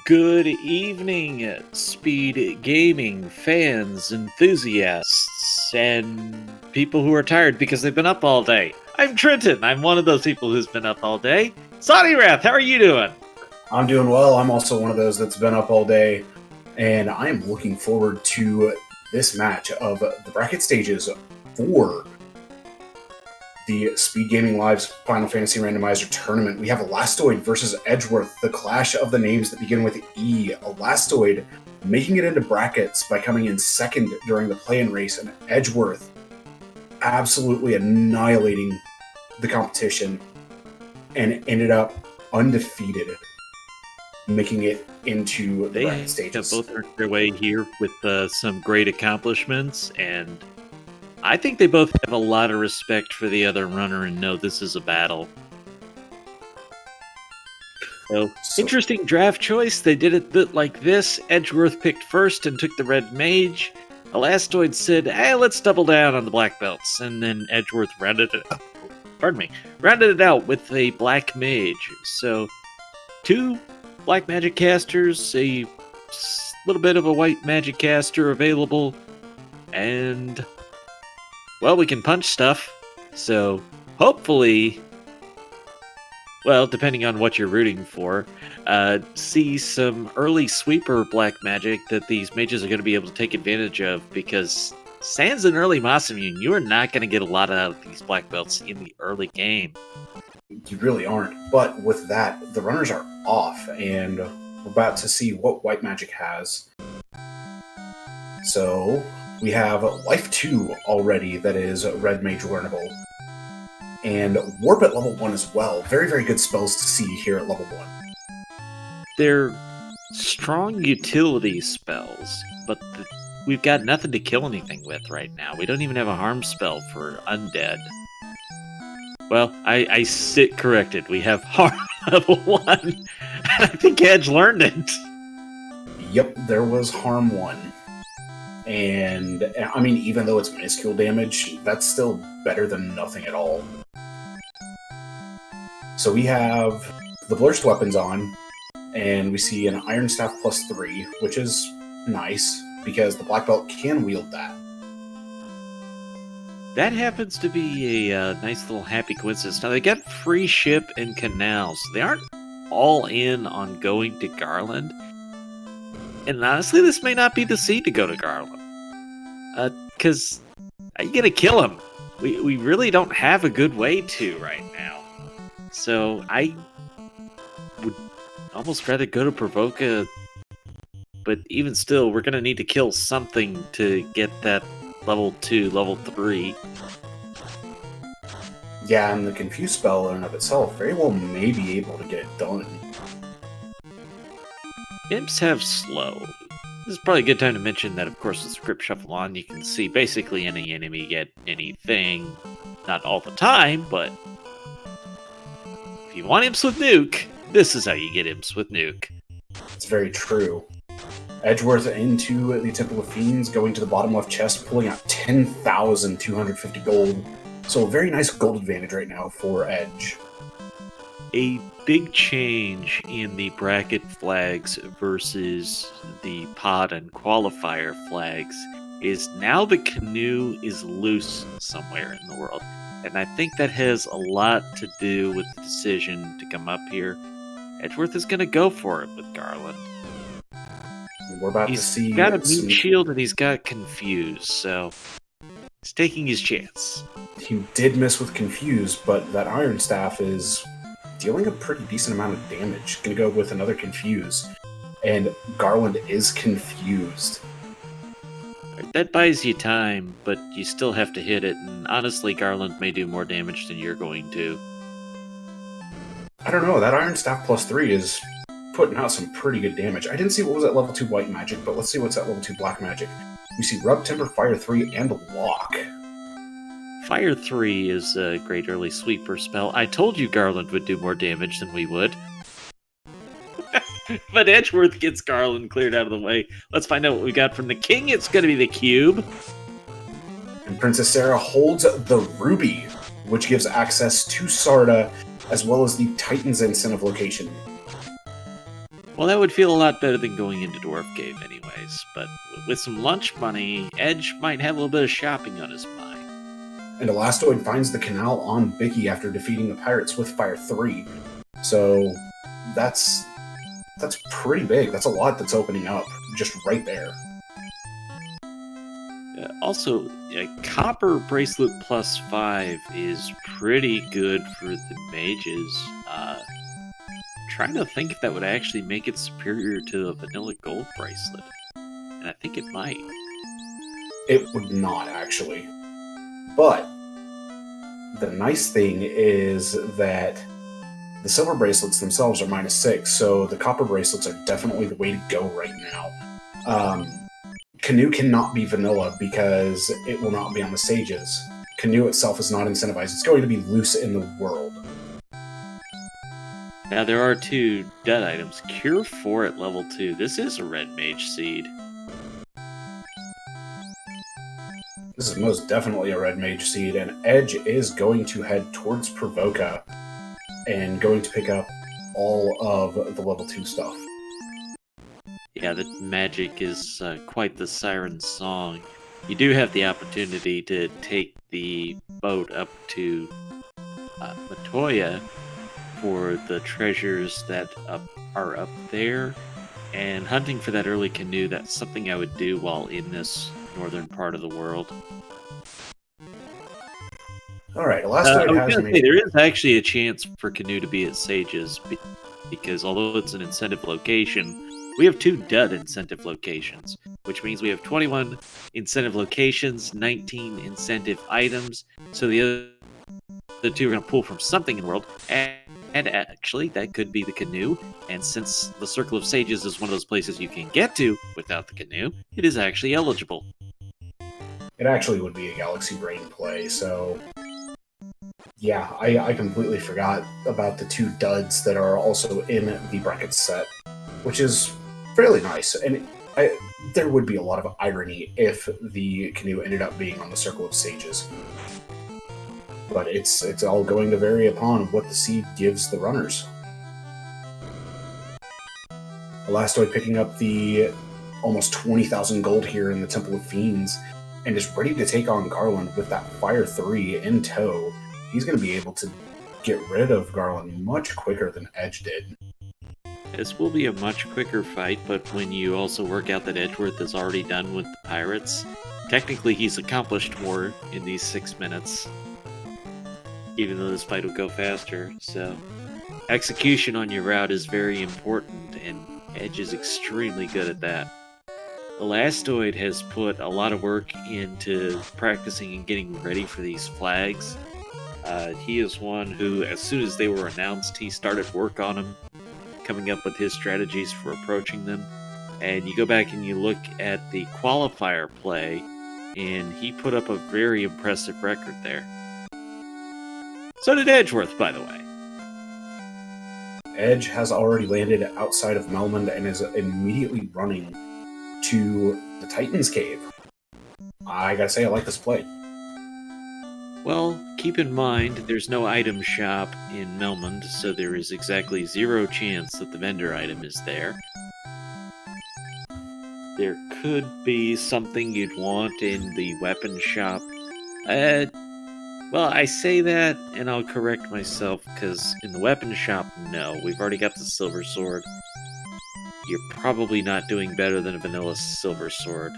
Good evening, Speed Gaming fans, enthusiasts, and people who are tired because they've been up all day. I'm Trenton. I'm one of those people who's been up all day. Sonny Wrath, how are you doing? I'm doing well. I'm also one of those that's been up all day, and I am looking forward to this match of the bracket stages for the Speed Gaming Live's Final Fantasy Randomizer tournament. We have Elastoid versus Edgeworth, the clash of the names that begin with E. Elastoid making it into brackets by coming in second during the play-in race, and Edgeworth absolutely annihilating the competition and ended up undefeated, making it into the bracket stages. They both earned their way here with some great accomplishments, and I think they both have a lot of respect for the other runner and know this is a battle. So interesting draft choice. They did it like this. Edgeworth picked first and took the red mage. Elastoid said, hey, let's double down on the black belts. And then Edgeworth rounded it out with a black mage. So two black magic casters, a little bit of a white magic caster available, and well, we can punch stuff, so hopefully, well, depending on what you're rooting for, see some early sweeper black magic that these mages are going to be able to take advantage of, because sans an early Masamune, you are not going to get a lot out of these black belts in the early game. You really aren't, but with that, the runners are off, and we're about to see what white magic has. So we have Life 2 already, that is Red Mage learnable. And Warp at level 1 as well. Very, very good spells to see here at level 1. They're strong utility spells, but we've got nothing to kill anything with right now. We don't even have a harm spell for undead. Well, I sit corrected. We have harm level 1. I think Edge learned it. Yep, there was harm 1. And, I mean, even though it's minuscule damage, that's still better than nothing at all. So we have the Blurst weapons on, and we see an Iron Staff plus 3, which is nice, because the Black Belt can wield that. That happens to be a nice little happy coincidence. Now, they get free ship and canals. They aren't all in on going to Garland. And honestly, this may not be the seed to go to Garland. Because how you gonna kill him? We really don't have a good way to right now. So I would almost rather go to Provoca. But even still, we're gonna need to kill something to get that level 2, level 3. Yeah, and the Confuse spell in and of itself very well may be able to get it done. Imps have slow. This is probably a good time to mention that, of course, with Script Shuffle on, you can see basically any enemy get anything. Not all the time, but if you want Imps with Nuke, this is how you get Imps with Nuke. It's very true. Edgeworth into the Temple of Fiends, going to the bottom left chest, pulling out 10,250 gold. So a very nice gold advantage right now for Edge. A big change in the bracket flags versus the pod and qualifier flags is now the canoe is loose somewhere in the world. And I think that has a lot to do with the decision to come up here. Edgeworth is going to go for it with Garland. We're about to see. He's got a meat shield and he's got Confuse, so he's taking his chance. He did miss with Confuse, but that Iron Staff is dealing a pretty decent amount of damage. Gonna go with another Confuse. And Garland is confused. That buys you time, but you still have to hit it, and honestly, Garland may do more damage than you're going to. I don't know, that Iron Staff plus 3 is putting out some pretty good damage. I didn't see what was at level 2 white magic, but let's see what's at level 2 black magic. We see Rub, Timber, Fire 3, and Lock. Fire 3 is a great early sweeper spell. I told you Garland would do more damage than we would. But Edgeworth gets Garland cleared out of the way. Let's find out what we got from the king. It's going to be the cube. And Princess Sarah holds the ruby, which gives access to Sarda, as well as the Titan's Incentive location. Well, that would feel a lot better than going into Dwarf Cave anyways, but with some lunch money, Edge might have a little bit of shopping on his mind. And Elastoid finds the canal on Bicky after defeating the pirates with Fire 3. So that's pretty big. That's a lot that's opening up just right there. Also, a copper bracelet plus 5 is pretty good for the mages. Trying to think if that would actually make it superior to the vanilla gold bracelet. And I think it might. It would not, actually. But the nice thing is that the silver bracelets themselves are -6, so the copper bracelets are definitely the way to go right now. Canoe cannot be vanilla because it will not be on the stages. Canoe itself is not incentivized. It's going to be loose in the world. Now there are 2 dud items. Cure 4 at level 2. This is a red mage seed. This is most definitely a red mage seed, and Edge is going to head towards Provoca and going to pick up all of the level 2 stuff. Yeah, the magic is quite the siren song. You do have the opportunity to take the boat up to Matoya for the treasures that are up there, and hunting for that early canoe, that's something I would do while in this northern part of the world. Alright, Elastoid has made... There is actually a chance for canoe to be at Sages, because although it's an incentive location, we have 2 dud incentive locations, which means we have 21 incentive locations, 19 incentive items, so the 2 are going to pull from something in the world, and actually, that could be the canoe, and since the Circle of Sages is one of those places you can get to without the canoe, it is actually eligible. It actually would be a Galaxy Brain play, so... Yeah, I completely forgot about the 2 duds that are also in the bracket set, which is fairly nice, and there would be a lot of irony if the canoe ended up being on the Circle of Sages. But it's all going to vary upon what the seed gives the runners. Elastoid picking up the almost 20,000 gold here in the Temple of Fiends, and is ready to take on Garland with that Fire 3 in tow. He's going to be able to get rid of Garland much quicker than Edge did. This will be a much quicker fight, but when you also work out that Edgeworth is already done with the pirates, technically he's accomplished more in these 6 minutes, even though this fight will go faster. So execution on your route is very important, and Edge is extremely good at that. Elastoid has put a lot of work into practicing and getting ready for these flags. He is one who, as soon as they were announced, he started work on them, coming up with his strategies for approaching them. And you go back and you look at the qualifier play, and he put up a very impressive record there. So did Edgeworth, by the way. Edge has already landed outside of Melmond and is immediately running to the Titan's Cave. I gotta say, I like this play. Well, keep in mind, there's no item shop in Melmond, so there is exactly 0 chance that the vendor item is there. There could be something you'd want in the weapon shop. Well, I say that, and I'll correct myself, because in the weapon shop, no. We've already got the silver sword. You're probably not doing better than a vanilla silver sword,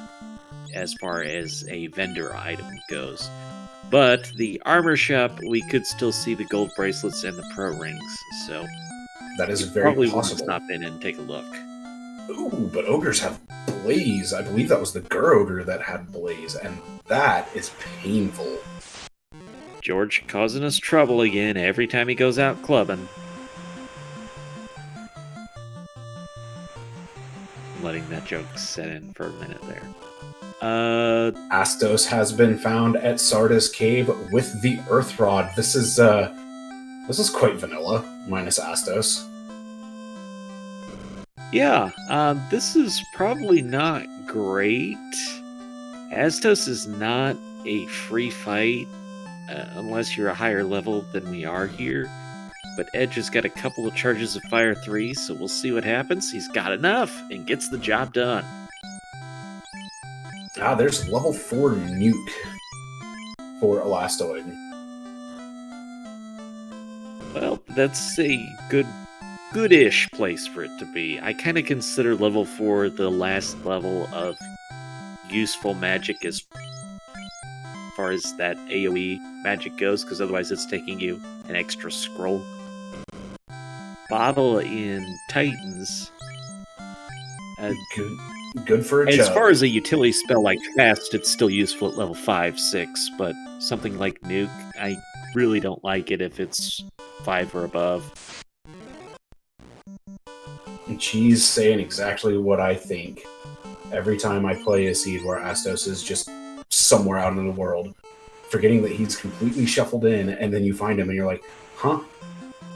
as far as a vendor item goes. But the armor shop, we could still see the gold bracelets and the pro rings, so that is you very probably possible. Want to stop in and take a look. Ooh, but ogres have blaze. I believe that was the Gur ogre that had blaze, and that is painful. George causing us trouble again every time he goes out clubbing. Letting that joke set in for a minute there. Astos has been found at Sarda's cave with the Earth Rod. This is quite vanilla, minus Astos. Yeah, this is probably not great. Astos is not a free fight unless you're a higher level than we are here. but Edge has got a couple of charges of Fire 3, so we'll see what happens. He's got enough and gets the job done. Ah, there's level 4 nuke for Elastoid. Well, that's a good-ish place for it to be. I kind of consider level 4 the last level of useful magic as far as that AoE magic goes, because otherwise it's taking you an extra scroll. Bottle in Titans. Good for a As chug. far as a utility spell like Fast, it's still useful at level 5, 6, but something like Nuke, I really don't like it if it's 5 or above. And she's saying exactly what I think. Every time I play a seed where Astos is just somewhere out in the world, forgetting that he's completely shuffled in, and then you find him and you're like, huh?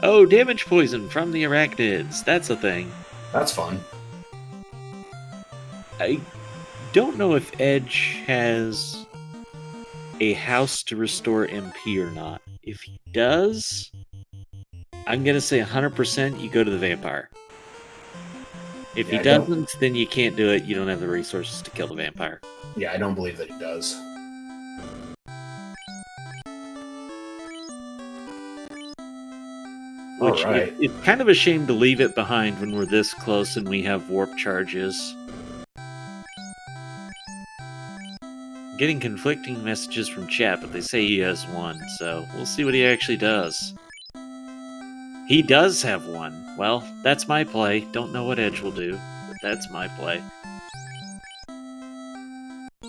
Oh, damage poison from the arachnids. That's a thing. That's fun. I don't know if Edge has a house to restore MP or not. If he does, I'm going to say 100% you go to the vampire. If he doesn't, then you can't do it. You don't have the resources to kill the vampire. Yeah, I don't believe that he does. Which Alright. It's kind of a shame to leave it behind when we're this close and we have warp charges. Getting conflicting messages from chat, but they say he has one, so we'll see what he actually does. He does have one. Well, that's my play. Don't know what Edge will do, but that's my play.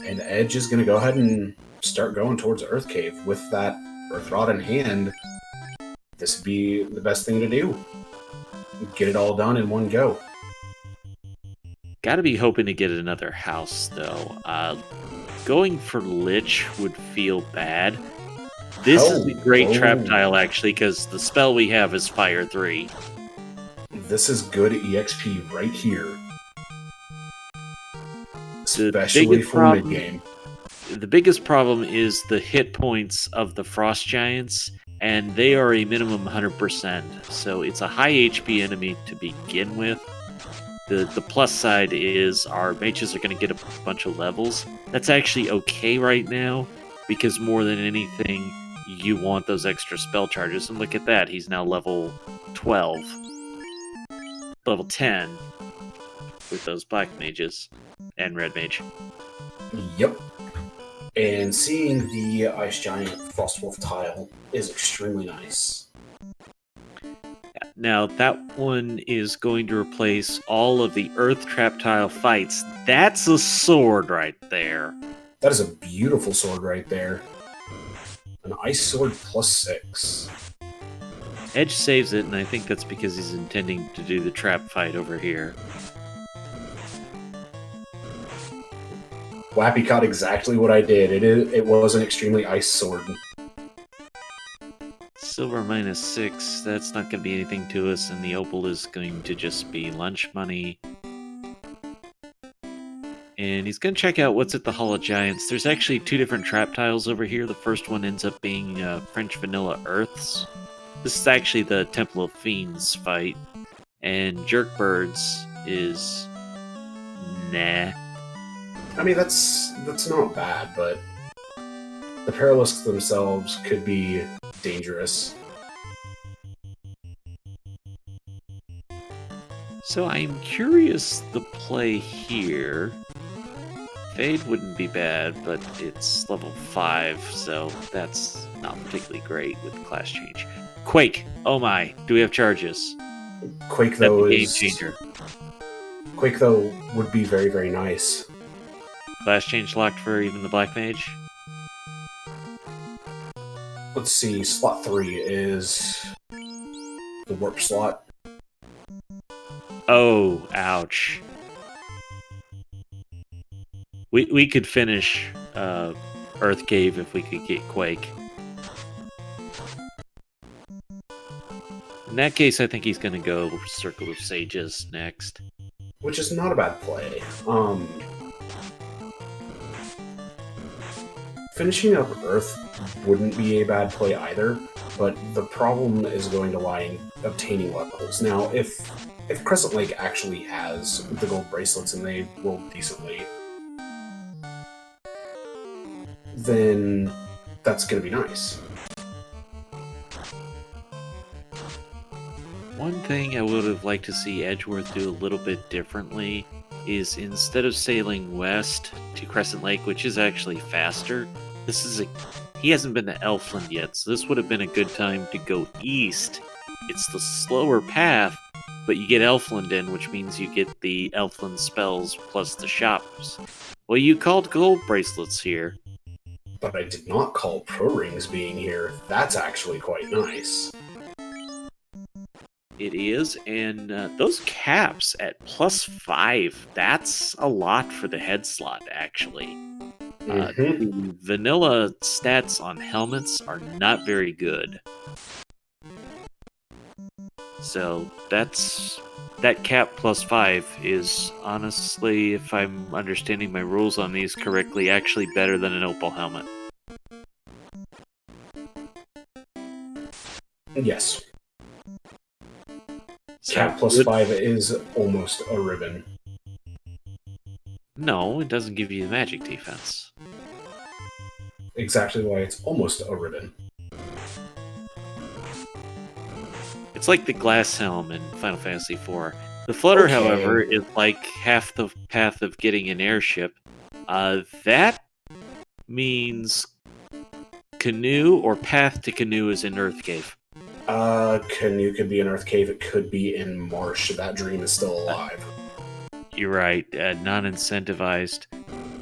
And Edge is going to go ahead and start going towards Earth Cave with that Earth Rod in hand. This would be the best thing to do. Get it all done in one go. Gotta be hoping to get another house, though. Going for Lich would feel bad. This is a great trap tile, actually, because the spell we have is Fire 3. This is good EXP right here. Especially for mid-game. The biggest problem is the hit points of the Frost Giants, and they are a minimum 100%, so it's a high HP enemy to begin with. The plus side is our mages are going to get a bunch of levels. That's actually okay right now, because more than anything, you want those extra spell charges. And look at that, he's now level 12. Level 10 with those black mages and red mage. Yep. And seeing the Ice Giant Frostwolf tile is extremely nice. Now, that one is going to replace all of the Earth Trap tile fights. That's a sword right there. That is a beautiful sword right there. An Ice Sword +6. Edge saves it, and I think that's because he's intending to do the trap fight over here. Wappy caught exactly what I did. It was an extremely ice sword. Silver -6, that's not going to be anything to us, and the opal is going to just be lunch money. And he's going to check out what's at the Hall of Giants. There's actually 2 different trap tiles over here. The first one ends up being French Vanilla Earths. This is actually the Temple of Fiends fight. And Jerkbirds is... nah. I mean, that's not bad, but the Paralisks themselves could be dangerous. So I'm curious the play here. Fade wouldn't be bad, but it's level 5, so that's not particularly great with class change. Quake! Oh my, do we have charges? Quake, though, is game changer. Quake, though, would be very, very nice. Class change locked for even the Black Mage? Let's see, slot 3 is the warp slot. Oh, ouch. We could finish Earth Cave if we could get Quake. In that case, I think he's going to go Circle of Sages next. Which is not a bad play. Finishing up Earth wouldn't be a bad play either, but the problem is going to lie in obtaining levels. Now, if Crescent Lake actually has the gold bracelets and they roll decently, then that's going to be nice. One thing I would have liked to see Edgeworth do a little bit differently is instead of sailing west to Crescent Lake, which is actually faster, he hasn't been to Elfland yet, so this would have been a good time to go east. It's the slower path, but you get Elfland in, which means you get the Elfland spells plus the shops. Well, you called gold bracelets here. But I did not call pro rings being here. That's actually quite nice. It is, and those caps at +5, that's a lot for the head slot, actually. The vanilla stats on helmets are not very good. So that cap +5 is honestly, if I'm understanding my rules on these correctly, actually better than an opal helmet. Yes. So Cap +5 is almost a ribbon. No, it doesn't give you the magic defense. Exactly why it's almost a ribbon. It's like the glass helm in Final Fantasy IV. The flutter, however, is like half the path of getting an airship. That means canoe or path to canoe is in Earth Cave. Canoe could be in Earth Cave, it could be in Marsh. That dream is still alive. You're right, non-incentivized.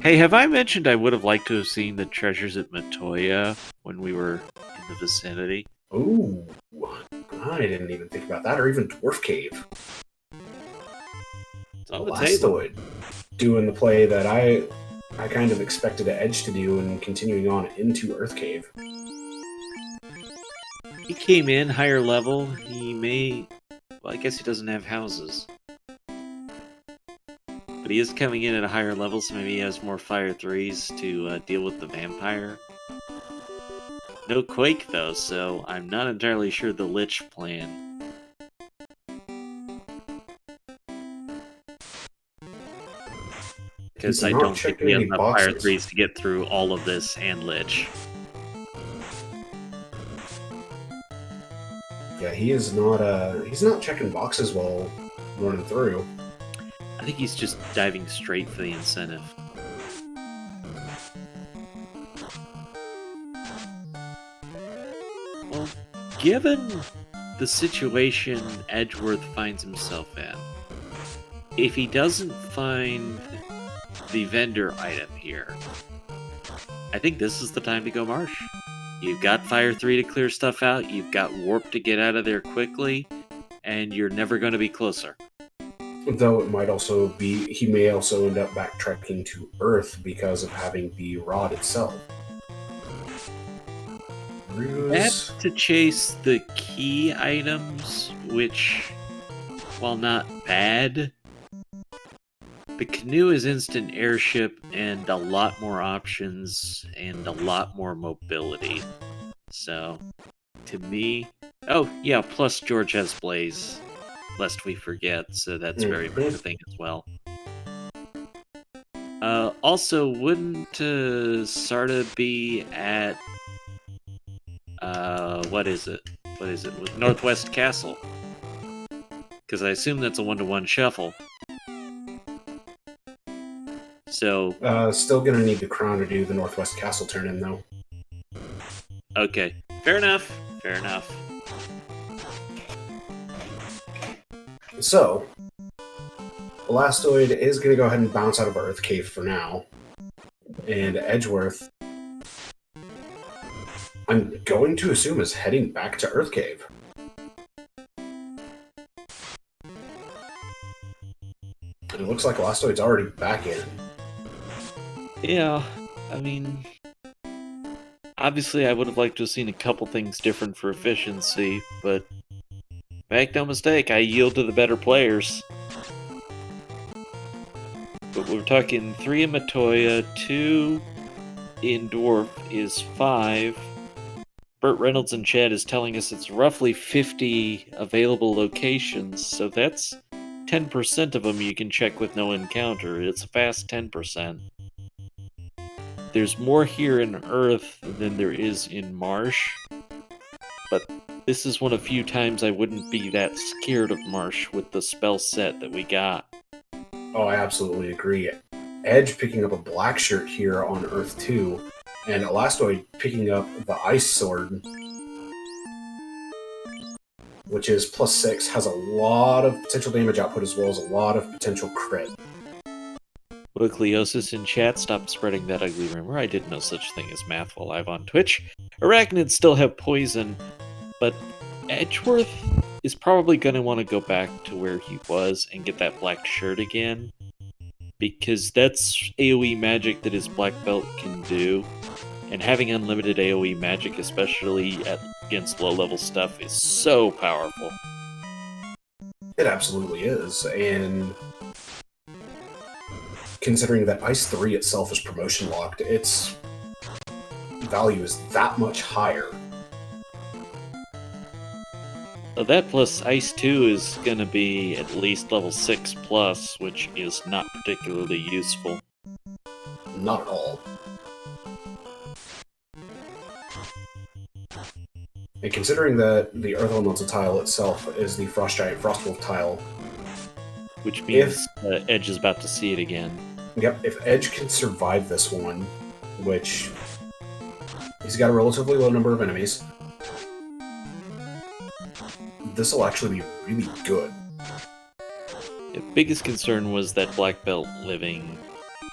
Hey, have I mentioned I would have liked to have seen the treasures at Matoya when we were in the vicinity? Ooh, I didn't even think about that, or even Dwarf Cave. It's on the table. Elastoid doing the play that I kind of expected Edge to do and continuing on into Earth Cave. He came in higher level. Well, I guess he doesn't have houses. But he is coming in at a higher level, so maybe he has more Fire 3s to deal with the vampire. No Quake, though, so I'm not entirely sure the Lich plan. Because I don't think we have enough Fire 3s to get through all of this and Lich. Yeah, he's not checking boxes while running through. I think he's just diving straight for the incentive. Well, given the situation Edgeworth finds himself in, if he doesn't find the vendor item here, I think this is the time to go Marsh. You've got Fire 3 to clear stuff out, you've got Warp to get out of there quickly, and you're never going to be closer. Though it might also be, he may also end up backtracking to Earth because of having the rod itself. That's to chase the key items, which, while not bad, the canoe is instant airship and a lot more options and a lot more mobility. So, to me... Oh, yeah, plus George has Blaze, lest we forget, so that's very much a thing as well. Also, wouldn't Sarda be at... what is it? With Northwest Castle? Because I assume that's a 1-to-1 shuffle. So... still gonna need the crown to do the Northwest Castle turn-in, though. Okay. Fair enough. So, Elastoid is going to go ahead and bounce out of Earth Cave for now. And Edgeworth, I'm going to assume, is heading back to Earth Cave. And it looks like Elastoid's already back in. Yeah, I mean... Obviously, I would have liked to have seen a couple things different for efficiency, but... Make no mistake, I yield to the better players. But we're talking 3 in Matoya, 2 in Dwarf is 5. Burt Reynolds in chat is telling us it's roughly 50 available locations, so that's 10% of them you can check with no encounter. It's a fast 10%. There's more here in Earth than there is in Marsh, but this is one of few times I wouldn't be that scared of Marsh with the spell set that we got. Oh, I absolutely agree. Edge picking up a black shirt here on Earth 2, and Elastoid picking up the Ice Sword, which is +6, has a lot of potential damage output as well as a lot of potential crit. Cleosis in chat, stop spreading that ugly rumor. I did no such thing as math while live on Twitch. Arachnids still have poison, but Edgeworth is probably going to want to go back to where he was and get that black shirt again, because that's AoE magic that his black belt can do, and having unlimited AoE magic, especially against low-level stuff, is so powerful. It absolutely is, and considering that Ice 3 itself is promotion locked, its value is that much higher. That plus Ice 2 is going to be at least level 6 plus, which is not particularly useful. Not at all. And considering that the Earth Elemental tile itself is the Frost Giant Frostwolf tile, which means Edge is about to see it again. Yep, if Edge can survive this one, which he's got a relatively low number of enemies, this will actually be really good. The biggest concern was that black belt living,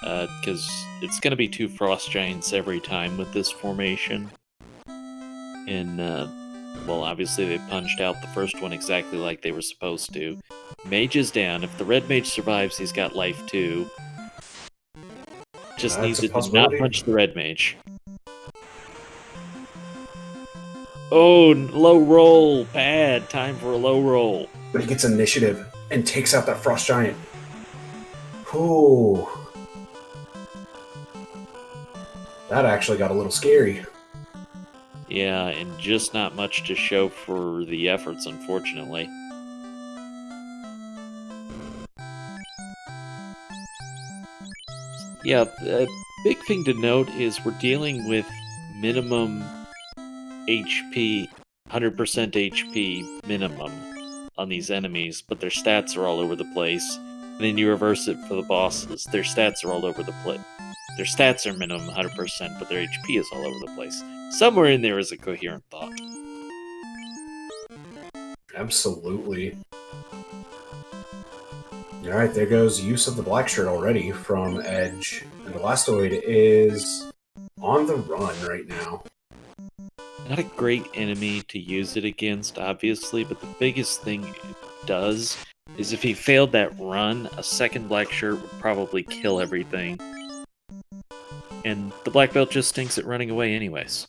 because it's going to be 2 Frost Giants every time with this formation. And, well, obviously they punched out the first one exactly like they were supposed to. Mage is down. If the red mage survives, he's got life too. Just needs to not punch the red mage. Oh, low roll. Bad. Time for a low roll. But he gets initiative and takes out that Frost Giant. Ooh. That actually got a little scary. Yeah, and just not much to show for the efforts, unfortunately. Yeah, the big thing to note is we're dealing with minimum HP, 100% HP minimum on these enemies, but their stats are all over the place. And then you reverse it for the bosses. Their stats are all over the place. Their stats are minimum 100%, but their HP is all over the place. Somewhere in there is a coherent thought. Absolutely. Alright, there goes use of the black shirt already from Edge. And Elastoid is on the run right now. Not a great enemy to use it against, obviously, but the biggest thing it does is if he failed that run, a second black shirt would probably kill everything. And the black belt just stinks at running away anyways.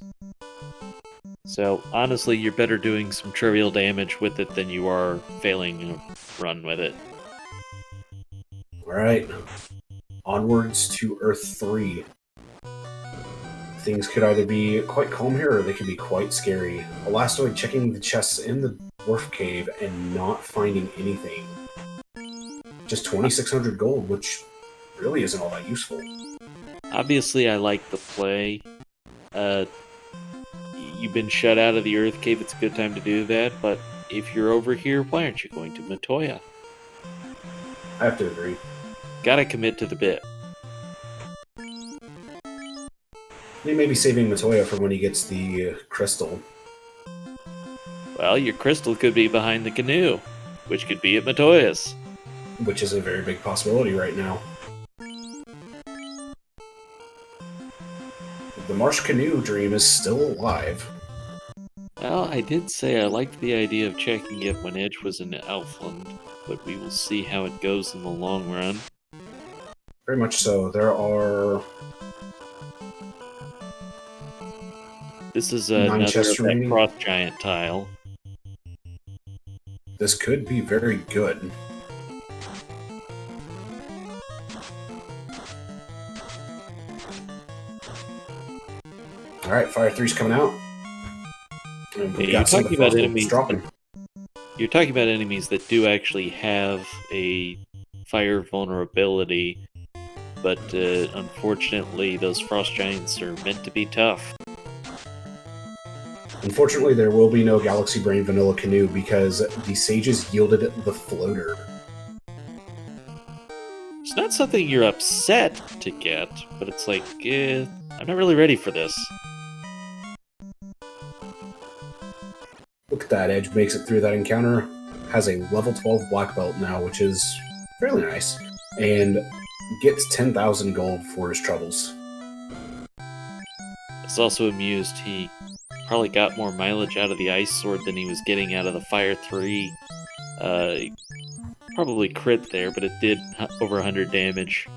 So, honestly, you're better doing some trivial damage with it than you are failing to run with it. Alright. Onwards to Earth 3. Things could either be quite calm here, or they could be quite scary. Elastoid checking the chests in the dwarf cave and not finding anything. Just 2,600 gold, which really isn't all that useful. Obviously, I like the play. You've been shut out of the Earth Cave, it's a good time to do that, but if you're over here, why aren't you going to Matoya? I have to agree. Gotta commit to the bit. He may be saving Matoya for when he gets the crystal. Well, your crystal could be behind the canoe, which could be at Matoya's. Which is a very big possibility right now. The Marsh Canoe dream is still alive. Well, I did say I liked the idea of checking it when Edge was in Elfland, but we will see how it goes in the long run. Very much so. There are... This is another Frost Giant tile. This could be very good. Alright, Fire 3's coming out. And we've Yeah, got some of the frost bolts dropping. You're talking about enemies that do actually have a fire vulnerability, but unfortunately, those frost giants are meant to be tough. Unfortunately, there will be no Galaxy Brain Vanilla Canoe because the sages yielded the floater. It's not something you're upset to get, but it's like, I'm not really ready for this. Look at that, Edge makes it through that encounter. Has a level 12 black belt now, which is fairly nice, and gets 10,000 gold for his troubles. I was also amused he probably got more mileage out of the Ice Sword than he was getting out of the Fire 3. Probably crit there, but it did over 100 damage.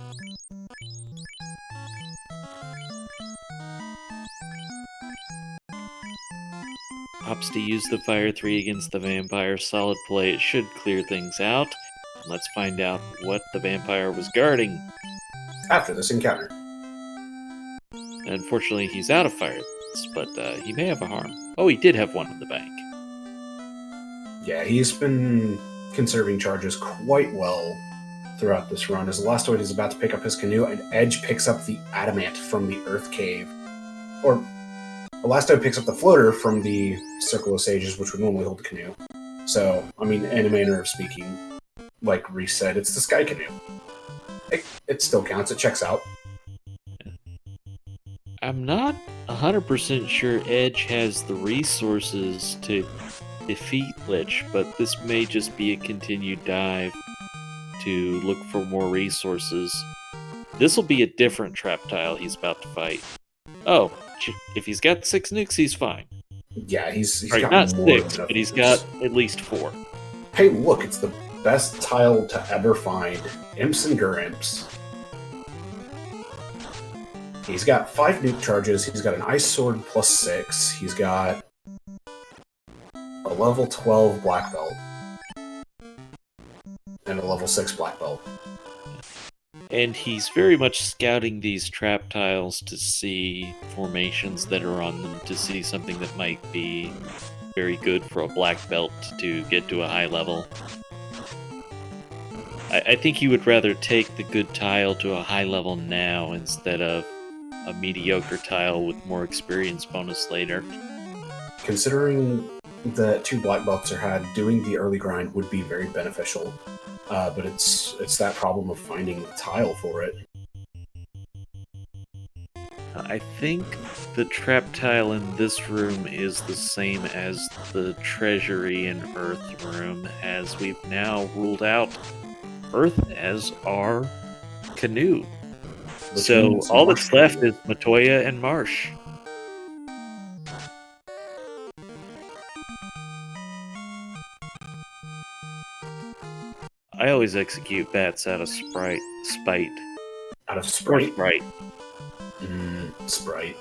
Opts to use the Fire 3 against the vampire. Solid play. It should clear things out. Let's find out what the vampire was guarding. After this encounter. Unfortunately, he's out of fire, but he may have a harm. Oh, he did have one in the bank. Yeah, he's been conserving charges quite well throughout this run, as Elastoid is about to pick up his canoe, and Edge picks up the adamant from the Earth Cave. Or, Elastoid picks up the floater from the Circle of Sages, which would normally hold the canoe. So, I mean, in a manner of speaking, like Reese said, it's the Sky Canoe. It still counts, it checks out. I'm not 100% sure Edge has the resources to defeat Lich, but this may just be a continued dive to look for more resources. This will be a different trap tile he's about to fight. Oh, if he's got 6 nukes, he's fine. Yeah, he's right, got not more 6, but he's got at least 4. Hey, look, it's the best tile to ever find. Imps and Gurimps. He's got 5 nuke charges, he's got an Ice Sword plus 6, he's got a level 12 black belt, and a level 6 black belt. And he's very much scouting these trap tiles to see formations that are on them, to see something that might be very good for a black belt to get to a high level. I think he would rather take the good tile to a high level now instead of a mediocre tile with more experience bonus later. Considering that 2 black belts are had, doing the early grind would be very beneficial. But it's that problem of finding the tile for it. I think the trap tile in this room is the same as the treasury and earth room, as we've now ruled out Earth as our canoe. So all that's left is Matoya and Marsh. I always execute bats out of spite. Out of Sprite? Sprite. Sprite.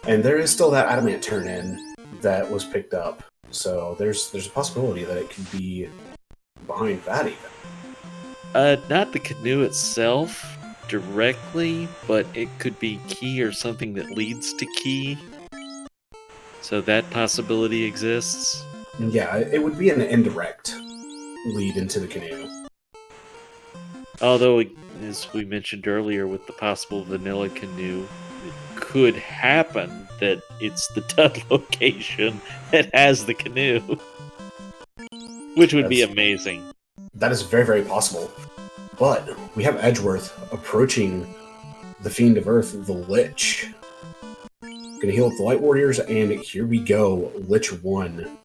And there is still that adamant turn-in that was picked up, so there's a possibility that it could be behind that even. Not the canoe itself directly, but it could be key or something that leads to key. So that possibility exists. Yeah, it would be an indirect lead into the canoe. Although, as we mentioned earlier, with the possible vanilla canoe, it could happen that it's the Tut location that has the canoe. Which would be amazing. That is very, very possible. But we have Edgeworth approaching the Fiend of Earth, the Lich. Gonna heal up the Light Warriors, and here we go. Lich 1.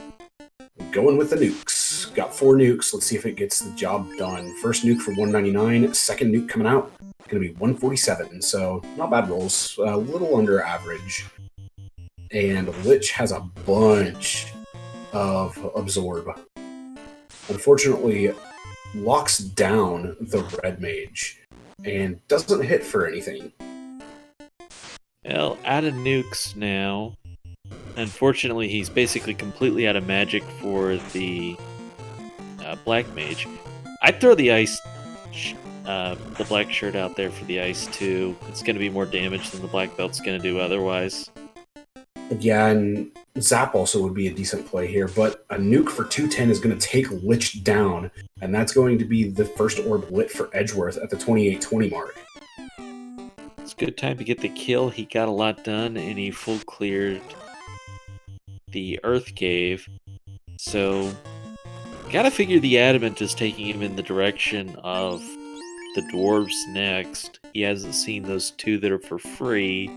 Going with the nukes. Got 4 nukes. Let's see if it gets the job done. First nuke for 199. Second nuke coming out. Gonna be 147. So not bad rolls. A little under average. And Lich has a bunch of Absorb. Unfortunately, locks down the Red Mage and doesn't hit for anything. Well, out of nukes now. Unfortunately, he's basically completely out of magic for the Black Mage. I'd throw the the black shirt out there for the ice too. It's going to be more damage than the black belt's going to do otherwise. Yeah, and Zap also would be a decent play here, but a nuke for 210 is going to take Lich down, and that's going to be the first orb lit for Edgeworth at the 2820 mark. It's a good time to get the kill. He got a lot done, and he full cleared the Earth Cave. So, gotta figure the Adamant is taking him in the direction of the Dwarves next. He hasn't seen those two that are for free.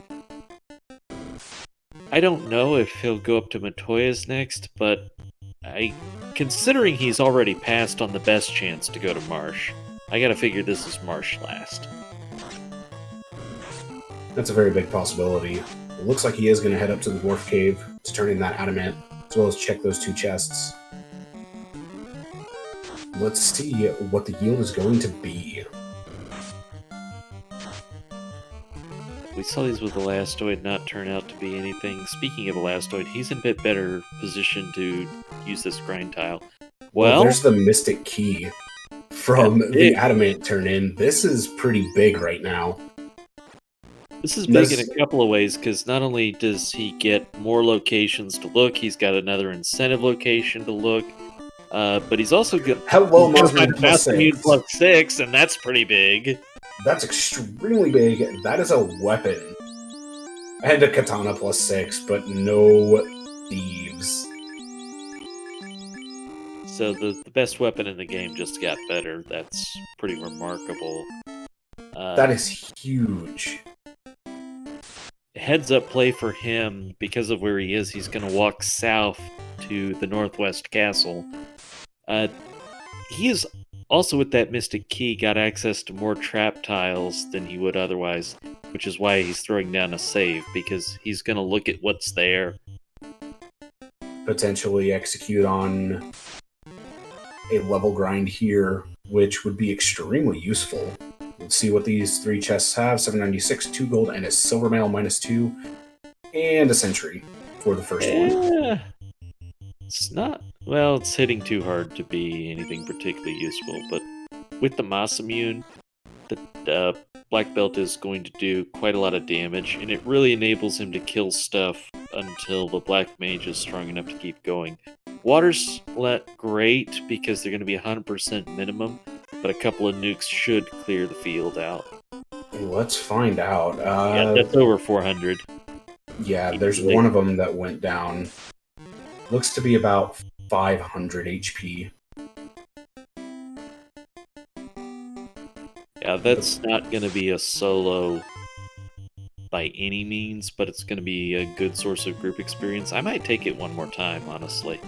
I don't know if he'll go up to Matoya's next, but considering he's already passed on the best chance to go to Marsh, I gotta figure this is Marsh last. That's a very big possibility. It looks like he is going to head up to the Dwarf Cave to turn in that Adamant, as well as check those two chests. Let's see what the yield is going to be. We saw these with Elastoid not turn out to be anything. Speaking of Elastoid, he's in a bit better position to use this grind tile. Well, there's the Mystic Key from the Adamant turn in. This is pretty big right now. This is big in a couple of ways, because not only does he get more locations to look, he's got another incentive location to look, but he's also got plus 6, and that's pretty big. That's extremely big. That is a weapon. And a katana plus 6, but no thieves. So the best weapon in the game just got better. That's pretty remarkable. That is huge. Heads up play for him, because of where he is, he's going to walk south to the northwest castle. He is also, with that Mystic Key, got access to more trap tiles than he would otherwise, which is why he's throwing down a save, because he's going to look at what's there. Potentially execute on a level grind here, which would be extremely useful. Let's see what these three chests have. 796, 2 gold, and a silver mail -2, and a sentry for the first one. It's not... Well, it's hitting too hard to be anything particularly useful, but with the Masamune, the Black Belt is going to do quite a lot of damage, and it really enables him to kill stuff until the Black Mage is strong enough to keep going. Water's great, because they're going to be 100% minimum, but a couple of nukes should clear the field out. Let's find out. Yeah, that's over 400. Yeah, there's one of them that went down. Looks to be about 500 HP. Yeah, that's not going to be a solo by any means, but it's going to be a good source of group experience. I might take it one more time, honestly.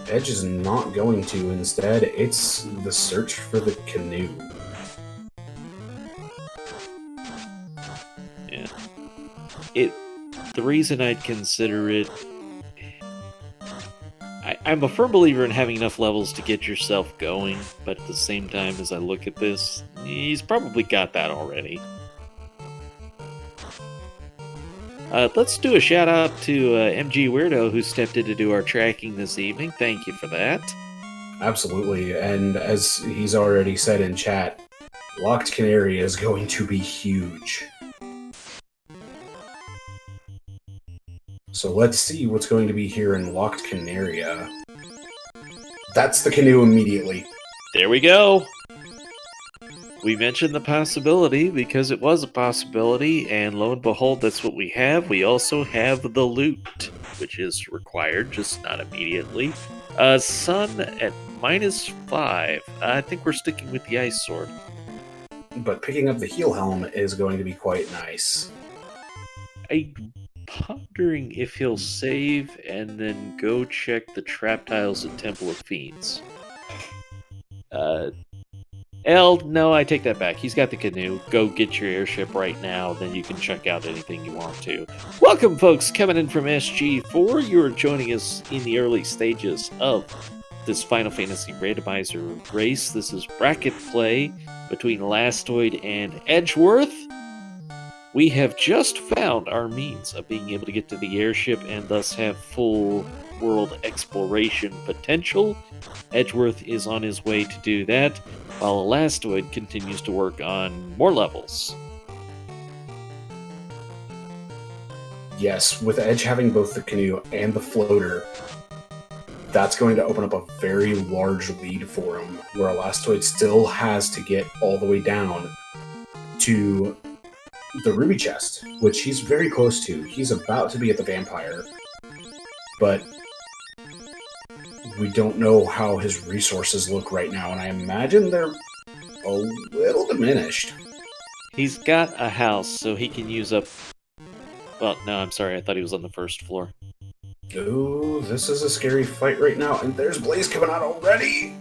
Edge is not going to. Instead, it's the search for the canoe. Yeah. The reason I'd consider it... I'm a firm believer in having enough levels to get yourself going, but at the same time, as I look at this, he's probably got that already. Let's do a shout out to MG Weirdo, who stepped in to do our tracking this evening. Thank you for that. Absolutely, and as he's already said in chat, Locked Canary is going to be huge. So let's see what's going to be here in Locked Canaria. That's the canoe immediately. There we go. We mentioned the possibility because it was a possibility, and lo and behold, that's what we have. We also have the loot, which is required, just not immediately. Sun at -5. I think we're sticking with the Ice Sword. But picking up the Heel Helm is going to be quite nice. I'm pondering if he'll save and then go check the trap tiles at Temple of Fiends. No, I take that back. He's got the canoe. Go get your airship right now, then you can check out anything you want to. Welcome, folks, coming in from SG4. You're joining us in the early stages of this Final Fantasy Randomizer race. This is bracket play between Elastoid and Edgeworth. We have just found our means of being able to get to the airship and thus have full world exploration potential. Edgeworth is on his way to do that, while Elastoid continues to work on more levels. yes, with Edge having both the canoe and the floater, that's going to open up a very large lead for him, where Elastoid still has to get all the way down to the ruby chest, which he's very close to. He's about to be at the vampire, but we don't know how his resources look right now, and I imagine they're a little diminished. He's got a house, so he can use up... Well, no, I'm sorry, I thought he was on the first floor. Ooh, this is a scary fight right now, and there's Blaze coming out already!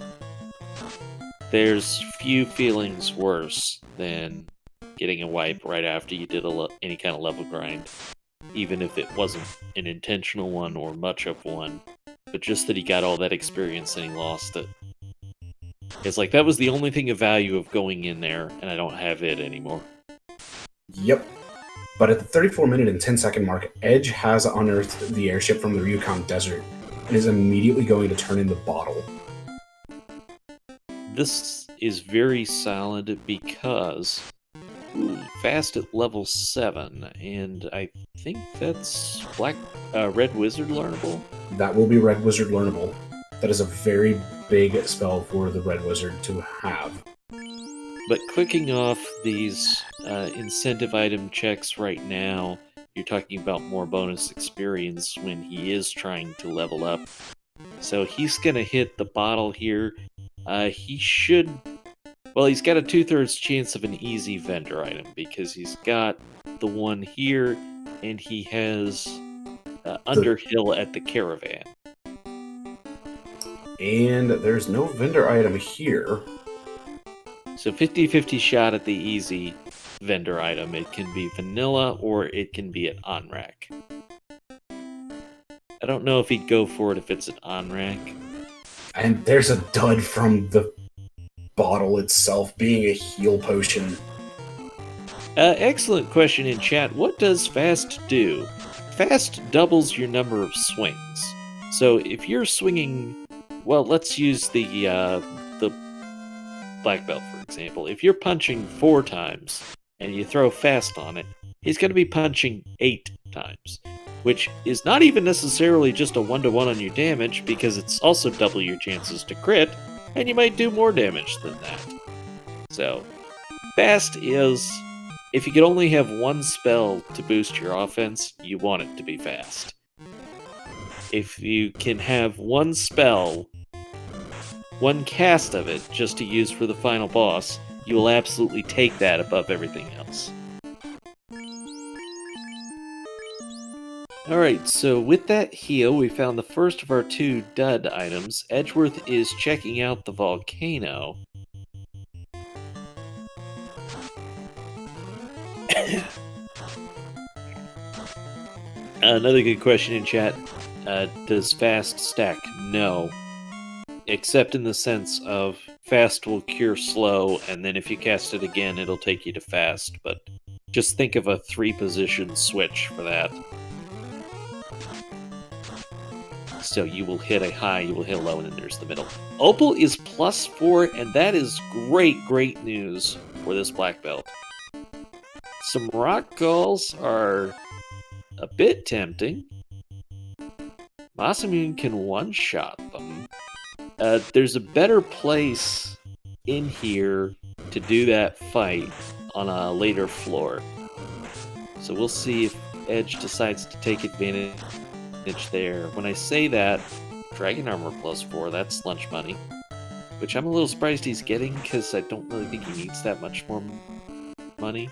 There's few feelings worse than getting a wipe right after you did any kind of level grind, even if it wasn't an intentional one or much of one, but just that he got all that experience and he lost it. It's like, that was the only thing of value of going in there, and I don't have it anymore. Yep. But at the 34-minute and 10-second mark, Edge has unearthed the airship from the Ryukon Desert and is immediately going to turn in the bottle. This is very solid because fast at level 7, and I think that's Red Wizard learnable. That will be Red Wizard learnable. That is a very big spell for the Red Wizard to have. But clicking off these incentive item checks right now, you're talking about more bonus experience when he is trying to level up. So he's going to hit the bottle here. He should... Well, he's got a 2/3 chance of an easy vendor item because he's got the one here, and he has Underhill at the caravan. And there's no vendor item here. So 50-50 shot at the easy vendor item. It can be vanilla or it can be an on-rack. I don't know if he'd go for it if it's an on-rack. And there's a dud from the bottle itself being a heal potion. Excellent question in chat. What does fast do? Fast doubles your number of swings. So if you're swinging... Well, let's use the black belt, for example. If you're punching 4 times and you throw fast on it, he's going to be punching 8 times, which is not even necessarily just a 1-to-1 on your damage, because it's also double your chances to crit, and you might do more damage than that. So, fast is... If you could only have one spell to boost your offense, you want it to be fast. If you can have one spell, one cast of it, just to use for the final boss, you will absolutely take that above everything else. Alright, so with that heal, we found the first of our 2 dud items. Edgeworth is checking out the volcano. Another good question in chat. Does fast stack? No. Except in the sense of fast will cure slow, and then if you cast it again, it'll take you to fast. But just think of a 3-position switch for that. So you will hit a high, you will hit a low, and then there's the middle. Opal is +4, and that is great news for this black belt. Some rock galls are a bit tempting. Masamune can one-shot them. There's a better place in here to do that fight on a later floor. So we'll see if Edge decides to take advantage there. When I say that, Dragon Armor +4, that's lunch money. Which I'm a little surprised he's getting, because I don't really think he needs that much more money.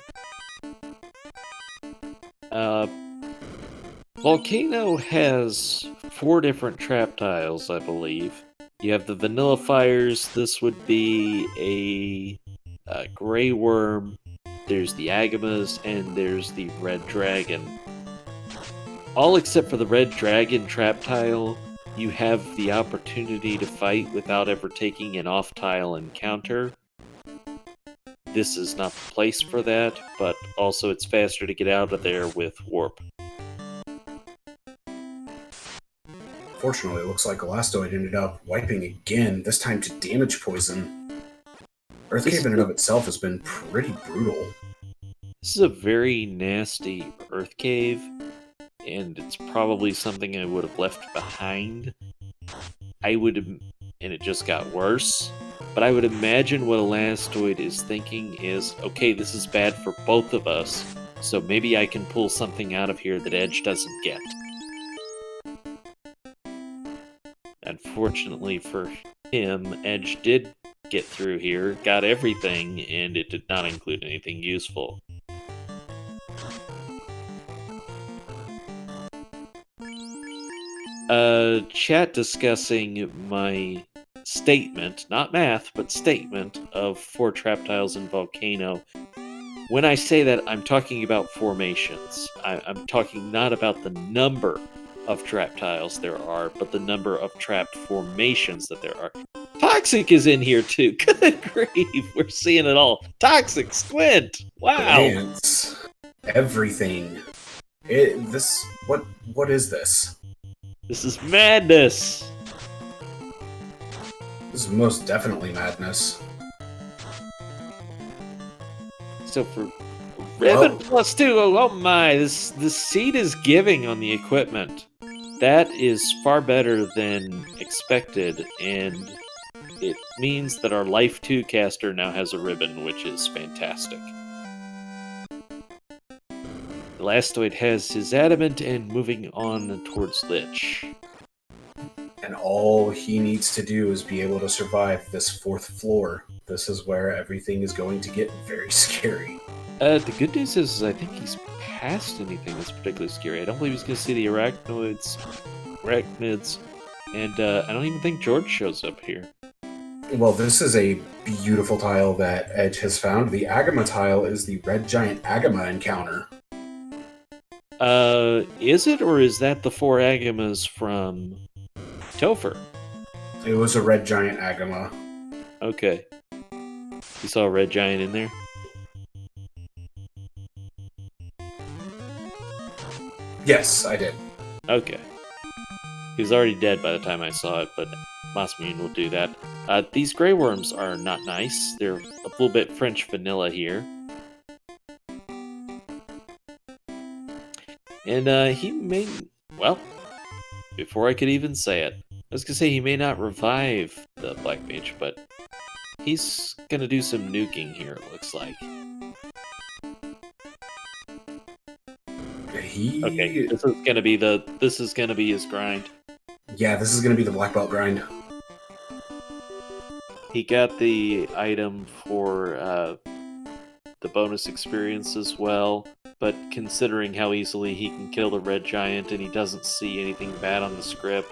Volcano has 4 different trap tiles, I believe. You have the vanilla fires. This would be a gray worm. There's the agamas, and there's the red dragon. All except for the red dragon trap tile, you have the opportunity to fight without ever taking an off-tile encounter. This is not the place for that, but also it's faster to get out of there with warp. Fortunately, it looks like Elastoid ended up wiping again, this time to damage poison. Earthcave in and of itself has been pretty brutal. This is a very nasty Earth Cave, and it's probably something I would have left behind. And it just got worse. But I would imagine what Elastoid is thinking is, okay, this is bad for both of us, so maybe I can pull something out of here that Edge doesn't get. Unfortunately for him, Edge did get through here, got everything, and it did not include anything useful. Chat discussing my statement, not math, but statement of 4 trap tiles in Volcano. When I say that, I'm talking about formations. I'm talking not about the number of trap tiles there are, but the number of trapped formations that there are. Toxic is in here too. Good grief, we're seeing it all. Toxic, Squint, wow. Grants, everything. What is this? This is madness. This is most definitely madness. So for ribbon +2, oh my, this seed is giving on the equipment. That is far better than expected, and it means that our Life 2 caster now has a ribbon, which is fantastic. Elastoid has his adamant and moving on towards Lich. And all he needs to do is be able to survive this 4th floor. This is where everything is going to get very scary. The good news is I think he's past anything that's particularly scary. I don't believe he's going to see the arachnids, and I don't even think George shows up here. Well, this is a beautiful tile that Edge has found. The Agama tile is the red giant Agama encounter. Is it, or is that the 4 Agamas from Topher? It was a red giant Agama. Okay. You saw a red giant in there? Yes, I did. Okay. He was already dead by the time I saw it, but Mossmune will do that. These Grey Worms are not nice. They're a little bit French vanilla here. And he may... Well, before I could even say it, I was going to say he may not revive the Black Mage, but he's going to do some nuking here, it looks like. Okay, this is gonna be his grind. Yeah, this is gonna be the black belt grind. He got the item for the bonus experience as well, but considering how easily he can kill the red giant and he doesn't see anything bad on the script.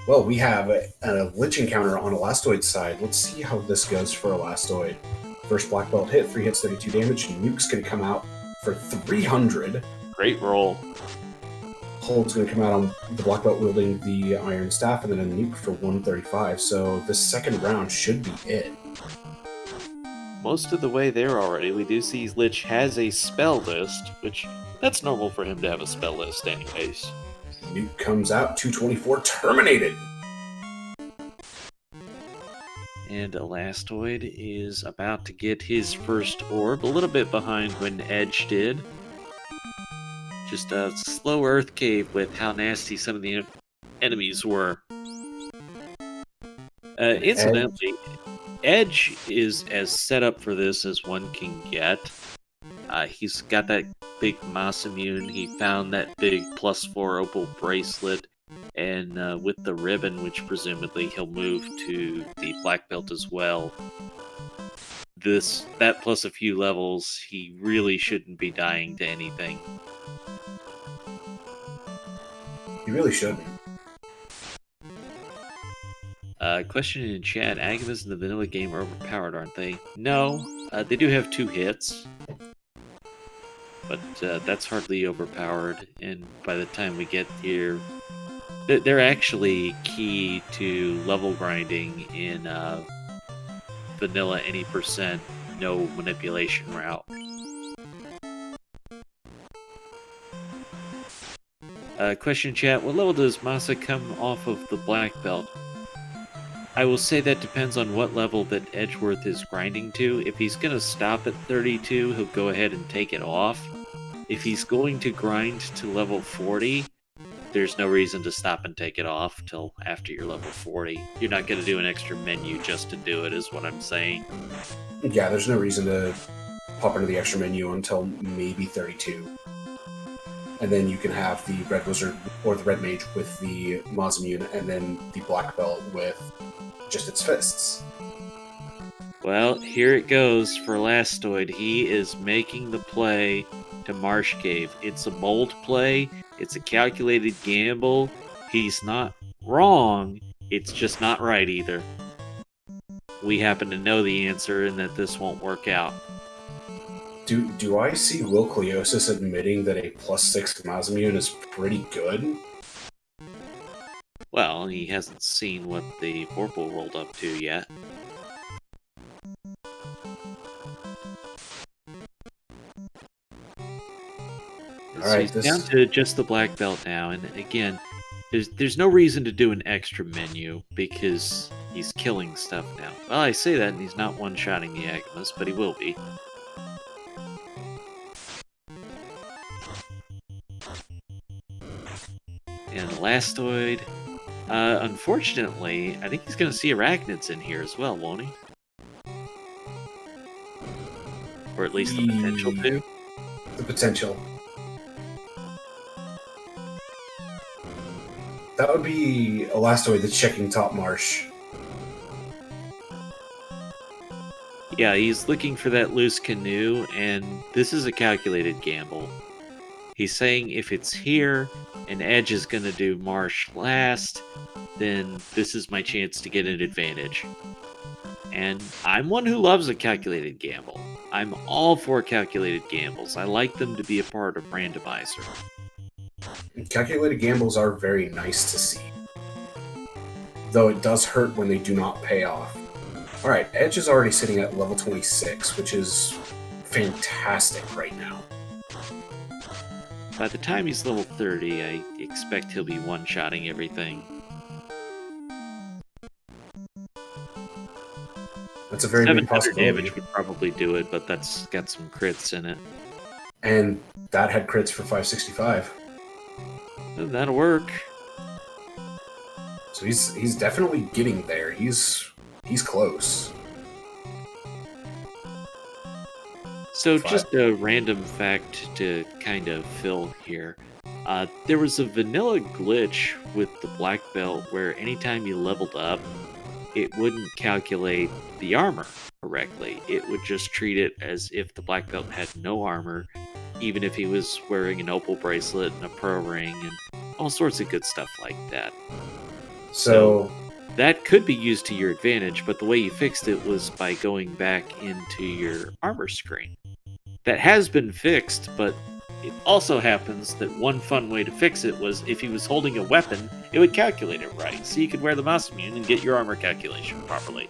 Well, we have a Lich encounter on Elastoid's side. Let's see how this goes for Elastoid. First black belt hit, 3 hits, 32 damage, and Nuke's gonna come out for 300. Great roll. Hold's going to come out on the black belt wielding the iron staff, and then a nuke for 135. So this second round should be it. Most of the way there already. We do see Lich has a spell list, which that's normal for him to have a spell list anyways. Nuke comes out, 224, terminated. And Elastoid is about to get his first orb, a little bit behind when Edge did. Just a slow earth cave with how nasty some of the enemies were. Incidentally, Edge is as set up for this as one can get. He's got that big Masamune, he found that big +4 opal bracelet, and with the ribbon, which presumably he'll move to the black belt as well. That plus a few levels, he really shouldn't be dying to anything. He really shouldn't. Question in chat, Agamas in the vanilla game are overpowered, aren't they? No, they do have 2 hits. But that's hardly overpowered, and by the time we get here, they're actually key to level grinding in vanilla any %, no manipulation route. Question chat, what level does Masa come off of the black belt? I will say that depends on what level that Edgeworth is grinding to. If he's going to stop at 32, he'll go ahead and take it off. if he's going to grind to level 40, there's no reason to stop and take it off till after you're level 40. You're not going to do an extra menu just to do it, is what I'm saying. Yeah, there's no reason to pop into the extra menu until maybe 32. And then you can have the Red Wizard or the Red Mage with the Masamune, and then the Black Belt with just its fists. Well, here it goes for Elastoid. He is making the play to Marsh Cave. It's a bold play. It's a calculated gamble. He's not wrong. It's just not right either. We happen to know the answer and that this won't work out. Do I see Will Cleosis admitting that a +6 Masamune is pretty good? Well, he hasn't seen what the Vorpal rolled up to yet. So he's down to just the black belt now, and again, there's no reason to do an extra menu because he's killing stuff now. Well, I say that, and he's not one-shotting the Agamas, but he will be. And Elastoid, unfortunately, I think he's going to see Arachnids in here as well, won't he? Or at least the potential to. The potential. That would be Elastoid that's checking top marsh. Yeah, he's looking for that loose canoe, and this is a calculated gamble. He's saying if it's here, and Edge is going to do marsh last, then this is my chance to get an advantage. And I'm one who loves a calculated gamble. I'm all for calculated gambles. I like them to be a part of Randomizer. Calculated gambles are very nice to see. Though it does hurt when they do not pay off. Alright, Edge is already sitting at level 26, which is fantastic right now. By the time he's level 30, I expect he'll be one-shotting everything. That's a very big possibility. Damage would probably do it, but that's got some crits in it. And that had crits for 565. That'll work. So he's definitely getting there. He's close. So just a random fact to kind of fill here. There was a vanilla glitch with the black belt where anytime you leveled up, it wouldn't calculate the armor correctly. It would just treat it as if the black belt had no armor, even if he was wearing an opal bracelet and a pro ring and all sorts of good stuff like that. So that could be used to your advantage, but the way you fixed it was by going back into your armor screen. That has been fixed, but it also happens that one fun way to fix it was if he was holding a weapon, it would calculate it right, so you could wear the Masamune and get your armor calculation properly.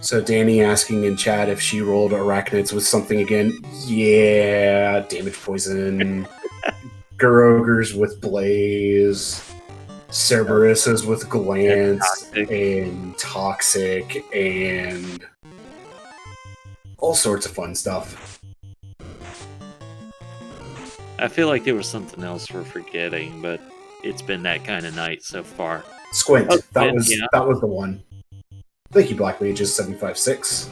So Danny asking in chat if she rolled Arachnids with something again. Yeah, damage poison. Garogers with blaze. Cerberus's with glance and toxic and all sorts of fun stuff. I feel like there was something else we're forgetting, but it's been that kind of night so far. Squint. Oh, that was the one. Thank you, Black Mages 756.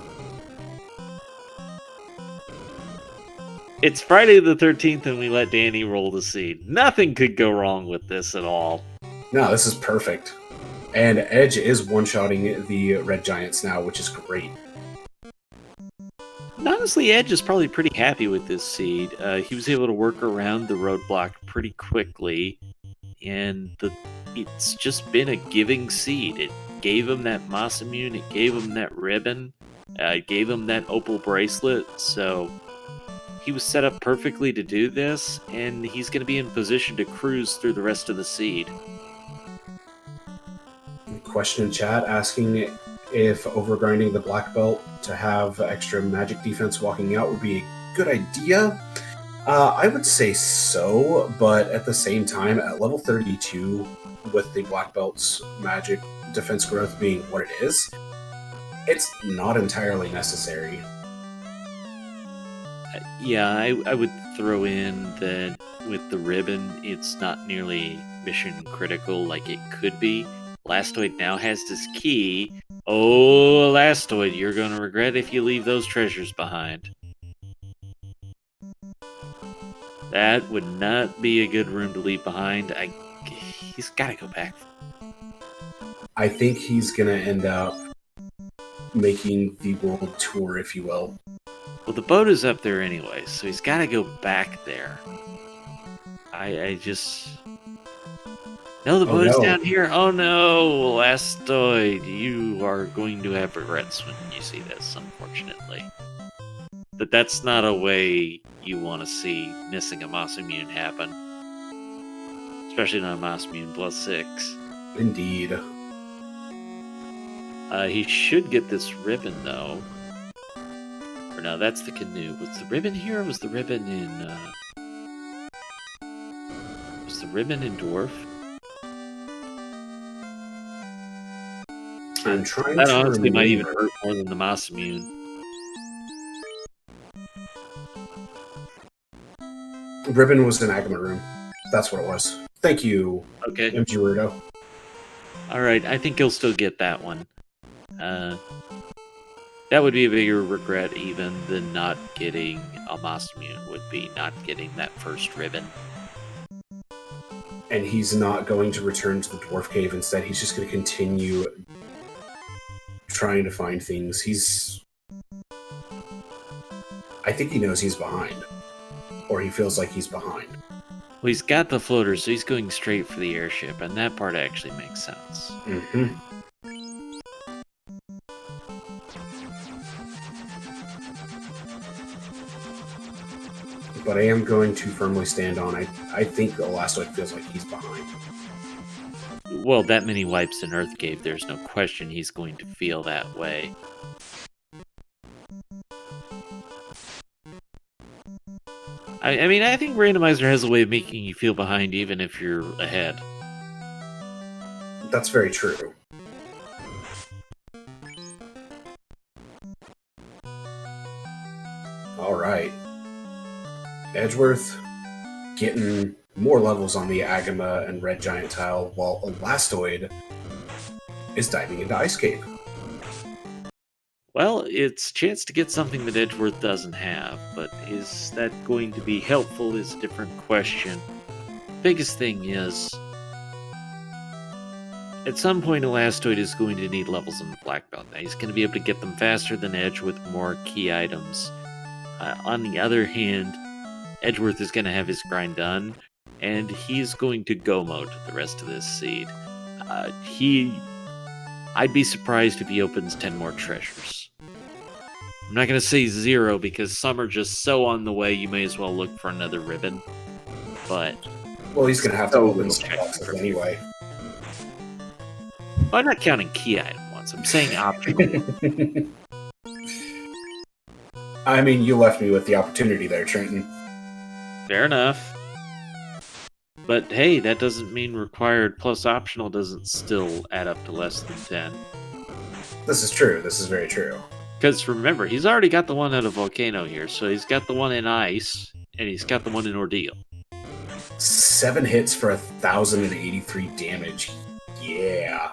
It's Friday the 13th, and we let Danny roll the seed. Nothing could go wrong with this at all. No, this is perfect. And Edge is one-shotting the Red Giants now, which is great. Honestly, Edge is probably pretty happy with this seed. He was able to work around the roadblock pretty quickly, and it's just been a giving seed. It gave him that Masamune, it gave him that ribbon, it gave him that opal bracelet, so he was set up perfectly to do this, and he's going to be in position to cruise through the rest of the seed. Question in chat asking if overgrinding the black belt to have extra magic defense walking out would be a good idea. I would say so, but at the same time, at level 32, with the black belt's magic defense growth being what it is, it's not entirely necessary. Yeah, I would throw in that with the ribbon, it's not nearly mission critical like it could be. Elastoid now has this key. Oh, Elastoid, you're going to regret if you leave those treasures behind. That would not be a good room to leave behind. He's got to go back. I think he's going to end up making the world tour, if you will. Well, the boat is up there anyway, so he's got to go back there. I just... No, the boat is down here. Oh no, Elastoid, you are going to have regrets when you see this, unfortunately. But that's not a way you want to see missing a Moss Immune happen. Especially not a Moss Immune +6. Indeed. He should get this ribbon, though. Or no, that's the canoe. Was the ribbon here, or was the ribbon in... Was the ribbon in Dwarf? I'm trying that to honestly remember. Might even hurt more than the Moss Immune. Ribbon was in Agama room. That's what it was. Thank you, okay. MG Weirdo. Alright, I think he'll still get that one. That would be a bigger regret even than not getting a Moss Immune, would be not getting that first ribbon. And he's not going to return to the Dwarf Cave. Instead, he's just going to continue trying to find things. I think he knows he's behind. Or he feels like he's behind. Well, he's got the floater, so he's going straight for the airship, and that part actually makes sense. Mm-hmm. But I am going to firmly stand on, I think Elastoid feels like he's behind. Well, that many wipes in Earth Cave, there's no question he's going to feel that way. I mean, I think Randomizer has a way of making you feel behind even if you're ahead. That's very true. Alright. Edgeworth getting more levels on the Agama and Red Giant tile, while Elastoid is diving into Ice Cave. Well, it's a chance to get something that Edgeworth doesn't have, but is that going to be helpful is a different question. Biggest thing is, at some point Elastoid is going to need levels in the Black Belt. Now, he's going to be able to get them faster than Edge with more key items. On the other hand, Edgeworth is going to have his grind done, and he's going to go mode the rest of this seed. I'd be surprised if he opens 10 more treasures. I'm not going to say 0 because some are just so on the way you may as well look for another ribbon. But well, he's going to have to open some boxes anyway. I'm not counting key item ones. I'm saying optional. I mean, you left me with the opportunity there, Trenton. Fair enough. But hey, that doesn't mean required plus optional doesn't still add up to less than 10. This is true. This is very true. Because remember, he's already got the one out of Volcano here, so he's got the one in Ice, and he's got the one in Ordeal. 7 hits for 1,083 damage. Yeah.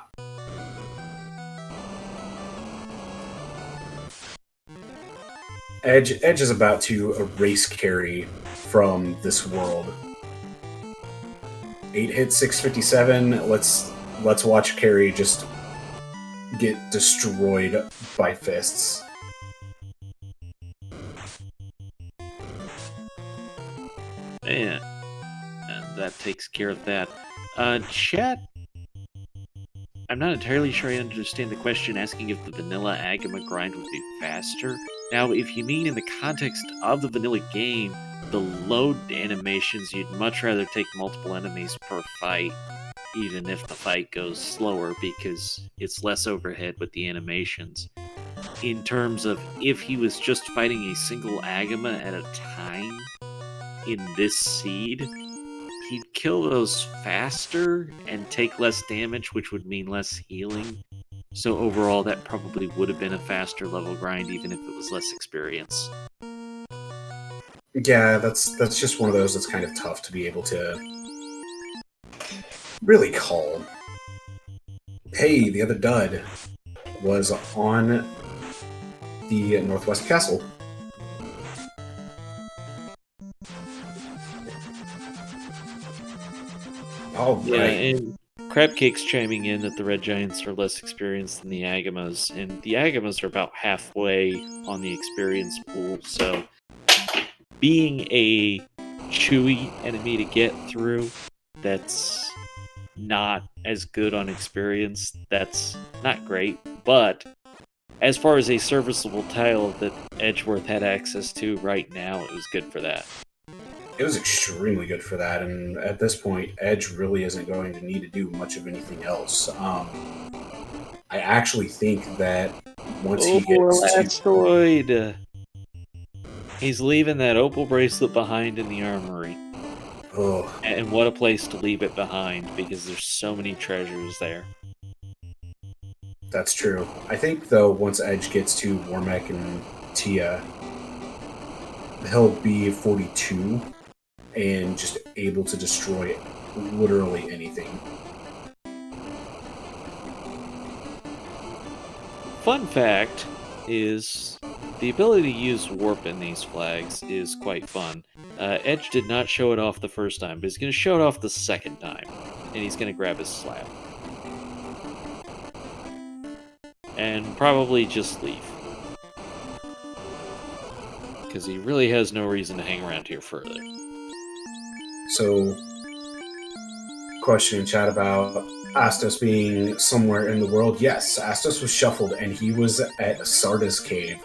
Edge is about to erase Carry from this world. 8 hits, 657. Let's watch Carry just get destroyed by fists. And that takes care of that. Chat, I'm not entirely sure I understand the question asking if the vanilla Agama grind would be faster. Now, if you mean in the context of the vanilla game, the load animations, you'd much rather take multiple enemies per fight, even if the fight goes slower, because it's less overhead with the animations. In terms of if he was just fighting a single Agama at a time in this seed, he'd kill those faster and take less damage, which would mean less healing. So overall, that probably would have been a faster level grind, even if it was less experience. Yeah, that's just one of those that's kind of tough to be able to really call. Hey, the other dud was on the Northwest Castle. All Yeah, right. and Crabcake's chiming in that the Red Giants are less experienced than the Agamas, and the Agamas are about halfway on the experience pool, so being a chewy enemy to get through that's not as good on experience, that's not great. But as far as a serviceable tile that Edgeworth had access to right now, it was good for that. It was extremely good for that, and at this point, Edge really isn't going to need to do much of anything else. I actually think that once Oh, he gets to... Elastoid! He's leaving that opal bracelet behind in the armory. Oh, And what a place to leave it behind, because there's so many treasures there. that's true. I think, though, once Edge gets to Warmech and Tia, he'll be 42 and just able to destroy literally anything. Fun fact is the ability to use warp in these flags is quite fun. Edge did not show it off the first time, but he's going to show it off the second time, and he's going to grab his slab. And probably just leave. Because he really has no reason to hang around here further. So, question in chat about Astos being somewhere in the world. Yes, Astos was shuffled, and he was at Sardis Cave.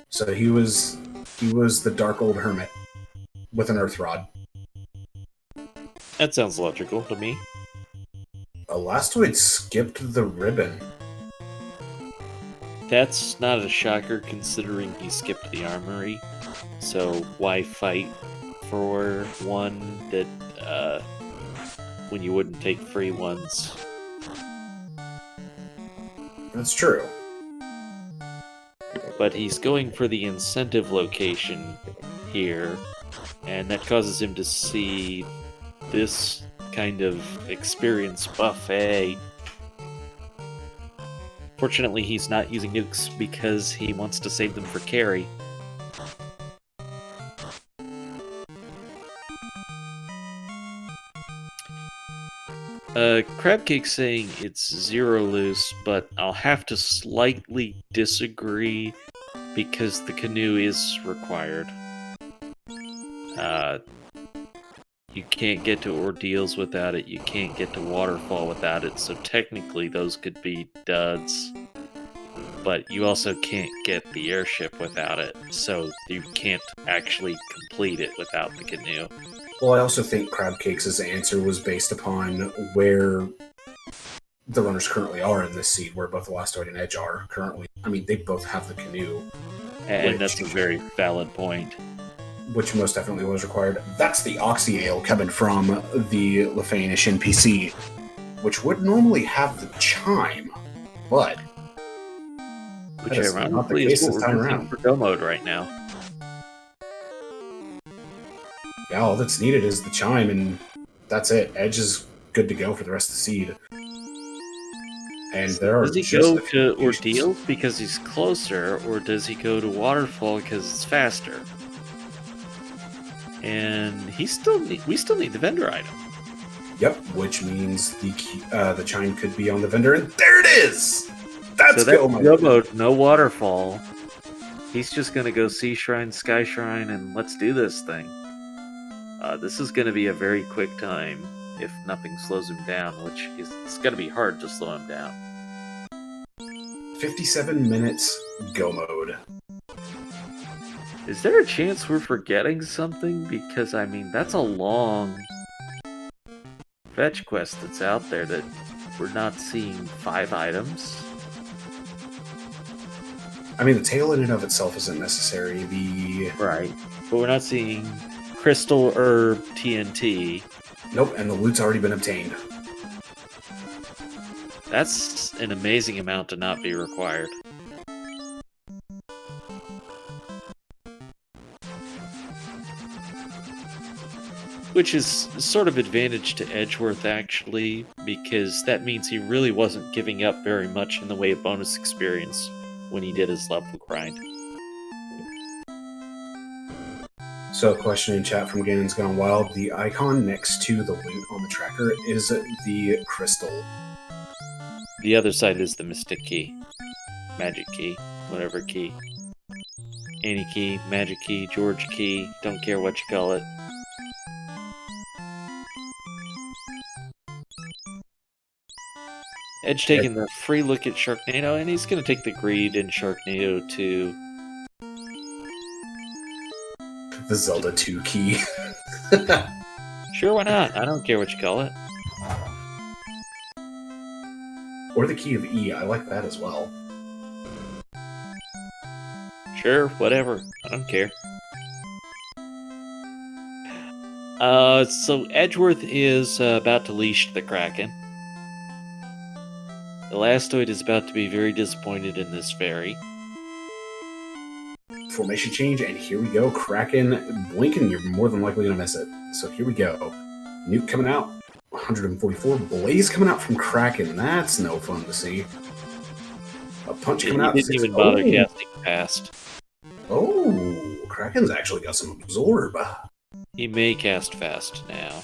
So he was the dark old hermit with an earth rod. That sounds logical to me. Elastoid skipped the ribbon. That's not a shocker considering he skipped the armory. So why fight for one that when you wouldn't take free ones? That's true. But he's going for the incentive location here, and that causes him to see this kind of experience buffet. Fortunately, he's not using nukes because he wants to save them for carry. Crabcake's saying it's 0 loose, but I'll have to slightly disagree because the canoe is required. You can't get to Ordeals without it, you can't get to Waterfall without it, so technically those could be duds. But you also can't get the airship without it, so you can't actually complete it without the canoe. Well, I also think Crabcakes' answer was based upon where the runners currently are in this seed, where both Elastoid and Edge are currently. I mean, they both have the canoe. And that's a very valid point. Which most definitely was required. That's the Oxy Ale coming from the Lefanish NPC, which would normally have the chime, but Which that is not the ironically case is what this we're time missing around. for Go Mode right now. Yeah, all that's needed is the chime, and that's it. Edge is good to go for the rest of the seed. And there are Does he just go to Ordeals because he's closer, or does he go to Waterfall because it's faster? And we still need the vendor item. Yep, which means the chime could be on the vendor, and there it is. That's Go Mode, no Waterfall. He's just gonna go Sea Shrine, Sky Shrine, and let's do this thing. This is gonna be a very quick time if nothing slows him down, which is it's gonna be hard to slow him down. 57 minutes go mode. Is there a chance we're forgetting something? Because, I mean, that's a long fetch quest that's out there that we're not seeing 5 items. I mean, the tail in and of itself isn't necessary. Right. But we're not seeing Crystal Herb TNT. Nope, and the loot's already been obtained. That's an amazing amount to not be required. Which is sort of advantage to Edgeworth, actually, because that means he really wasn't giving up very much in the way of bonus experience when he did his level grind. So, a question in chat from Ganon's Gone Wild. The icon next to the link on the tracker is the crystal. The other side is the Mystic Key. Magic Key. Whatever key. Any key, Magic Key, George Key, don't care what you call it. Edge taking the free look at Sharknado, and he's going to take the greed in Sharknado too. The Zelda 2 key. Sure, why not? I don't care what you call it. Or the key of E, I like that as well. Sure, whatever. I don't care. So Edgeworth is about to leash the Kraken. Elastoid is about to be very disappointed in this fairy. Formation change, and here we go. Kraken blinking, you're more than likely going to miss it. So here we go. Nuke coming out, 144. Blaze coming out from Kraken. That's no fun to see. A punch coming out. He didn't even bother casting fast. Oh, Kraken's actually got some absorb. He may cast fast now.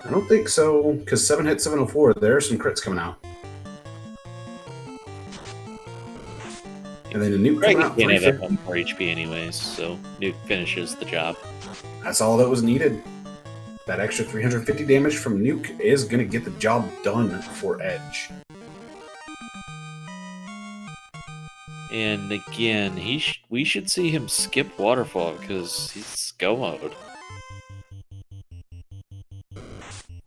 I don't think so, because 7 hit 704. There are some crits coming out. And then a nuke coming out. Can't have that 4 HP anyways, so nuke finishes the job. That's all that was needed. That extra 350 damage from nuke is going to get the job done for Edge. And again, we should see him skip Waterfall because he's go mode.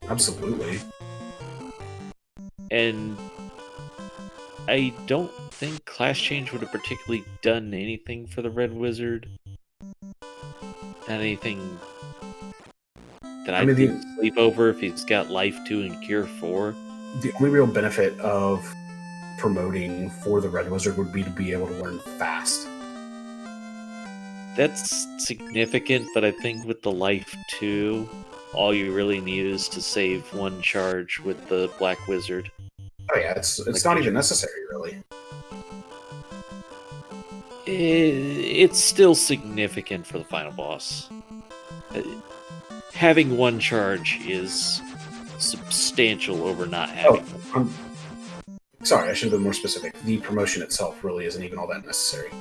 Absolutely. And I don't think Class Change would have particularly done anything for the Red Wizard. Not anything that I'd sleep over if he's got Life 2 and Cure 4. The only real benefit of promoting for the Red Wizard would be to be able to learn fast. That's significant, but I think with the Life 2, all you really need is to save 1 charge with the Black Wizard. Oh yeah, it's not even necessary, really. It's still significant for the final boss. Having 1 charge is substantial over not having one. Sorry, I should have been more specific. The promotion itself really isn't even all that necessary.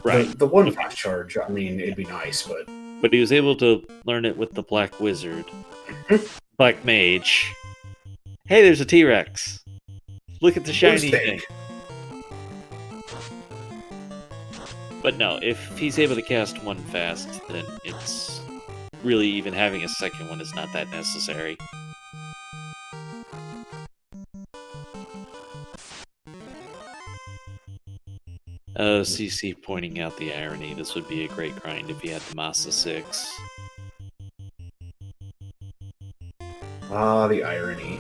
Right. The 1 fast charge, I mean, it'd be nice, but... But he was able to learn it with the Black Wizard. Black Mage. Hey, there's a T-Rex! Look at the shiny thing. But no, if he's able to cast 1 fast, then it's really even having a second one is not that necessary. CC pointing out the irony. This would be a great grind if he had the Masa 6. Ah, the irony.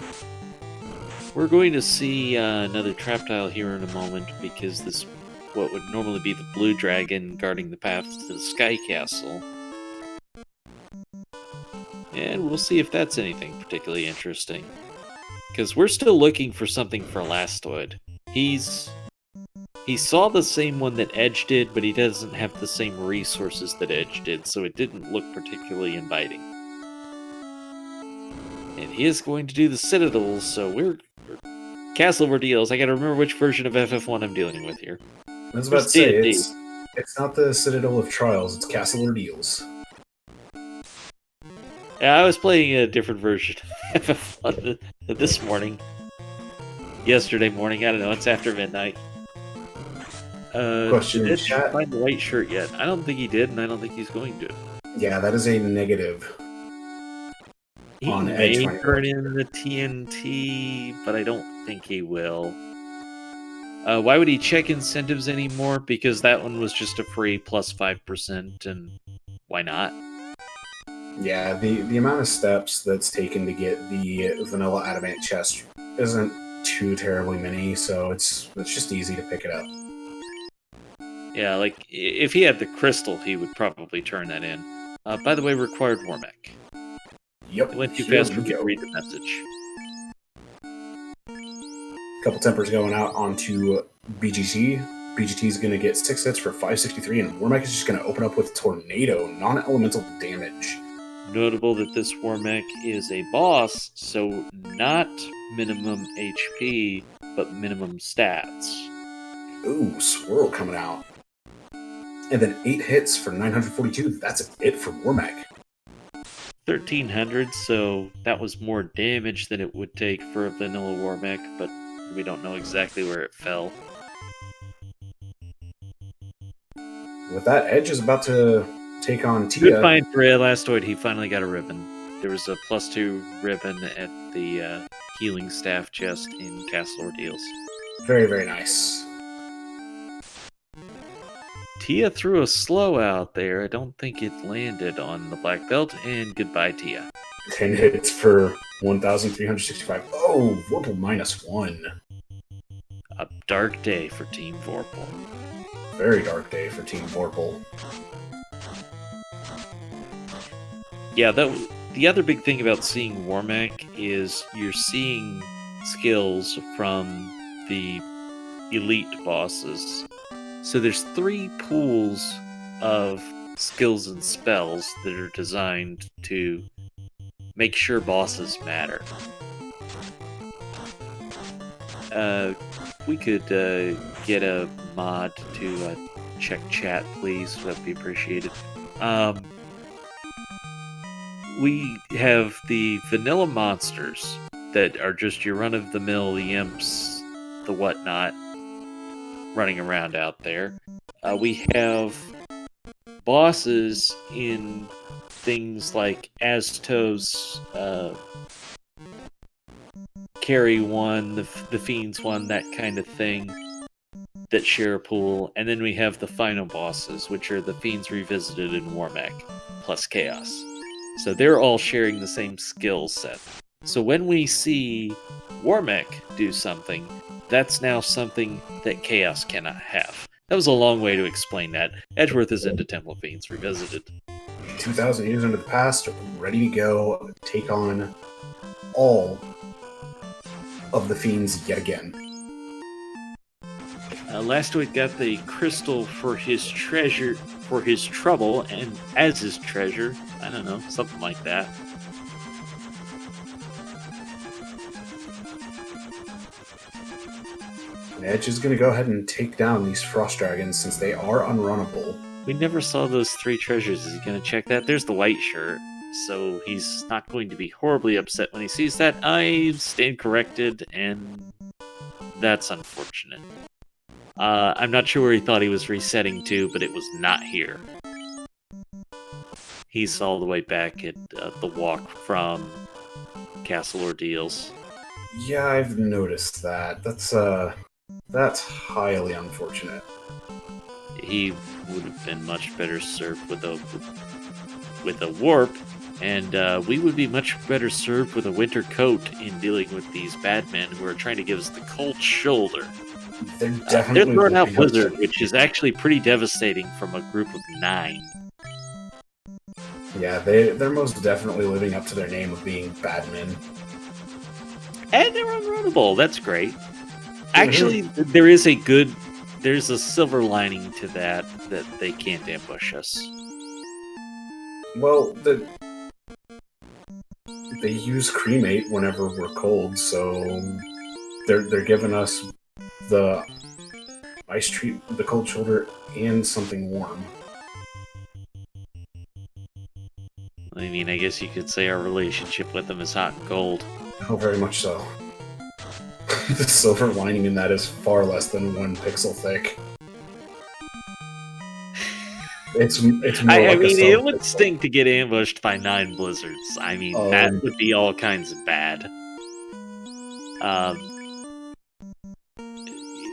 We're going to see another trap tile here in a moment, because this, what would normally be the blue dragon guarding the path to the Sky Castle. And we'll see if that's anything particularly interesting. Because we're still looking for something for Elastoid. He saw the same one that Edge did, but he doesn't have the same resources that Edge did, so it didn't look particularly inviting. And he is going to do the Citadels, so we're Castle of Ordeals. I gotta remember which version of FF1 I'm dealing with here. I was about to say, it's not the Citadel of Trials, it's Castle Ordeals. Yeah, I was playing a different version of FF1 this morning. Yesterday morning, I don't know, it's after midnight. Question in did chat. Find the white shirt yet? I don't think he did, and I don't think he's going to. Yeah, that is a negative. He may turn in the TNT, but I don't think he will. Why would he check incentives anymore? Because that one was just a free plus 5%, and why not? Yeah, the amount of steps that's taken to get the vanilla adamant chest isn't too terribly many, so it's just easy to pick it up. Yeah, like, if he had the crystal, he would probably turn that in. By the way, required Warmech. Yep. It went too here fast for we me to go. read the message. Couple tempers going out onto BGT. BGT is going to get 6 hits for 563, and Warmac is just going to open up with Tornado, non-elemental damage. Notable that this Warmech is a boss, so not minimum HP, but minimum stats. Ooh, Swirl coming out. And then 8 hits for 942. That's it for Warmac. 1300, so that was more damage than it would take for a vanilla Warmech, but we don't know exactly where it fell. With that, Edge is about to take on Good Tia. find for Elastoid, he finally got a ribbon. There was a +2 ribbon at the healing staff chest in Castle Ordeals. Very, very nice. Tia threw a slow out there. I don't think it landed on the black belt, and goodbye, Tia. 10 hits for 1,365. Oh, Vorpal -1. A dark day for Team Vorpal. Very dark day for Team Vorpal. Yeah, the other big thing about seeing Warmech is you're seeing skills from the elite bosses. So there's 3 pools of skills and spells that are designed to make sure bosses matter. We could get a mod to check chat, please. That'd be appreciated. We have the vanilla monsters that are just your run-of-the-mill imps, the whatnot, running around out there. We have bosses in things like Aztos, Carry one, the Fiends one, that kind of thing, that share a pool. And then we have the final bosses, which are the Fiends Revisited in Warmech, plus Chaos. So they're all sharing the same skill set. So when we see Warmech do something, that's now something that Chaos cannot have. That was a long way to explain that. Edgeworth is into Temple of Fiends Revisited. 2,000 years into the past, ready to go take on all of the Fiends yet again. Elastoid got the crystal for his treasure, for his trouble, and as his treasure. I don't know, something like that. And Edge is going to go ahead and take down these Frost Dragons since they are unrunnable. We never saw those 3 treasures. Is he going to check that? There's the white shirt, so he's not going to be horribly upset when he sees that. I stand corrected, and that's unfortunate. I'm not sure where he thought he was resetting to, but it was not here. He's all the way back at the walk from Castle Ordeals. Yeah, I've noticed that. That's highly unfortunate. He would have been much better served with a warp, and we would be much better served with a winter coat in dealing with these bad men who are trying to give us the cold shoulder. They're definitely throwing out Blizzard, which is actually pretty devastating from a group of 9. Yeah, they're most definitely living up to their name of being bad men. And they're unrunnable. That's great. Actually, there's a silver lining to that they can't ambush us. Well, they use cremate whenever we're cold, so they're giving us the ice treat, the cold shoulder, and something warm. I mean, I guess you could say our relationship with them is hot and cold. Oh, very much so. The silver lining in that is far less than 1 pixel thick. It's more I like mean, a it would stink to get ambushed by 9 blizzards. I mean, that would be all kinds of bad.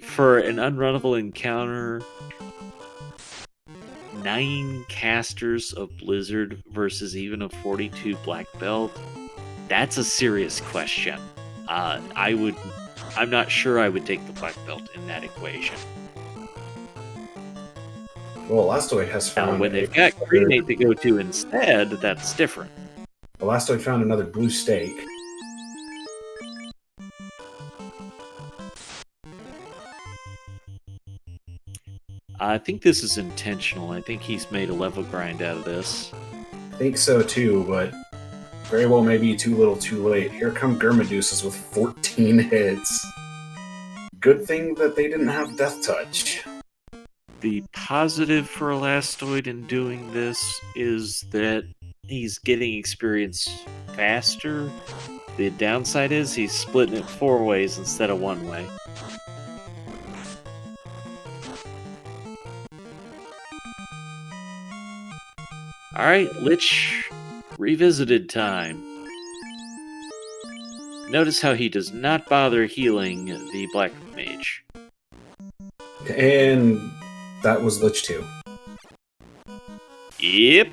For an unrunnable encounter, 9 casters of Blizzard versus even a 42 black belt, that's a serious question. I'm not sure I would take the black belt in that equation. Well, Elastoid has found... Now, when they've got cremate to go to instead, that's different. Elastoid found another blue stake. I think this is intentional. I think he's made a level grind out of this. I think so too, but very well maybe too little too late. Here come Gurmaduses with 14 hits. Good thing that they didn't have Death Touch. The positive for Elastoid in doing this is that he's getting experience faster. The downside is he's splitting it 4 ways instead of 1 way. Alright, Lich Revisited time. Notice how he does not bother healing the Black Mage. And that was Lich 2. Yep.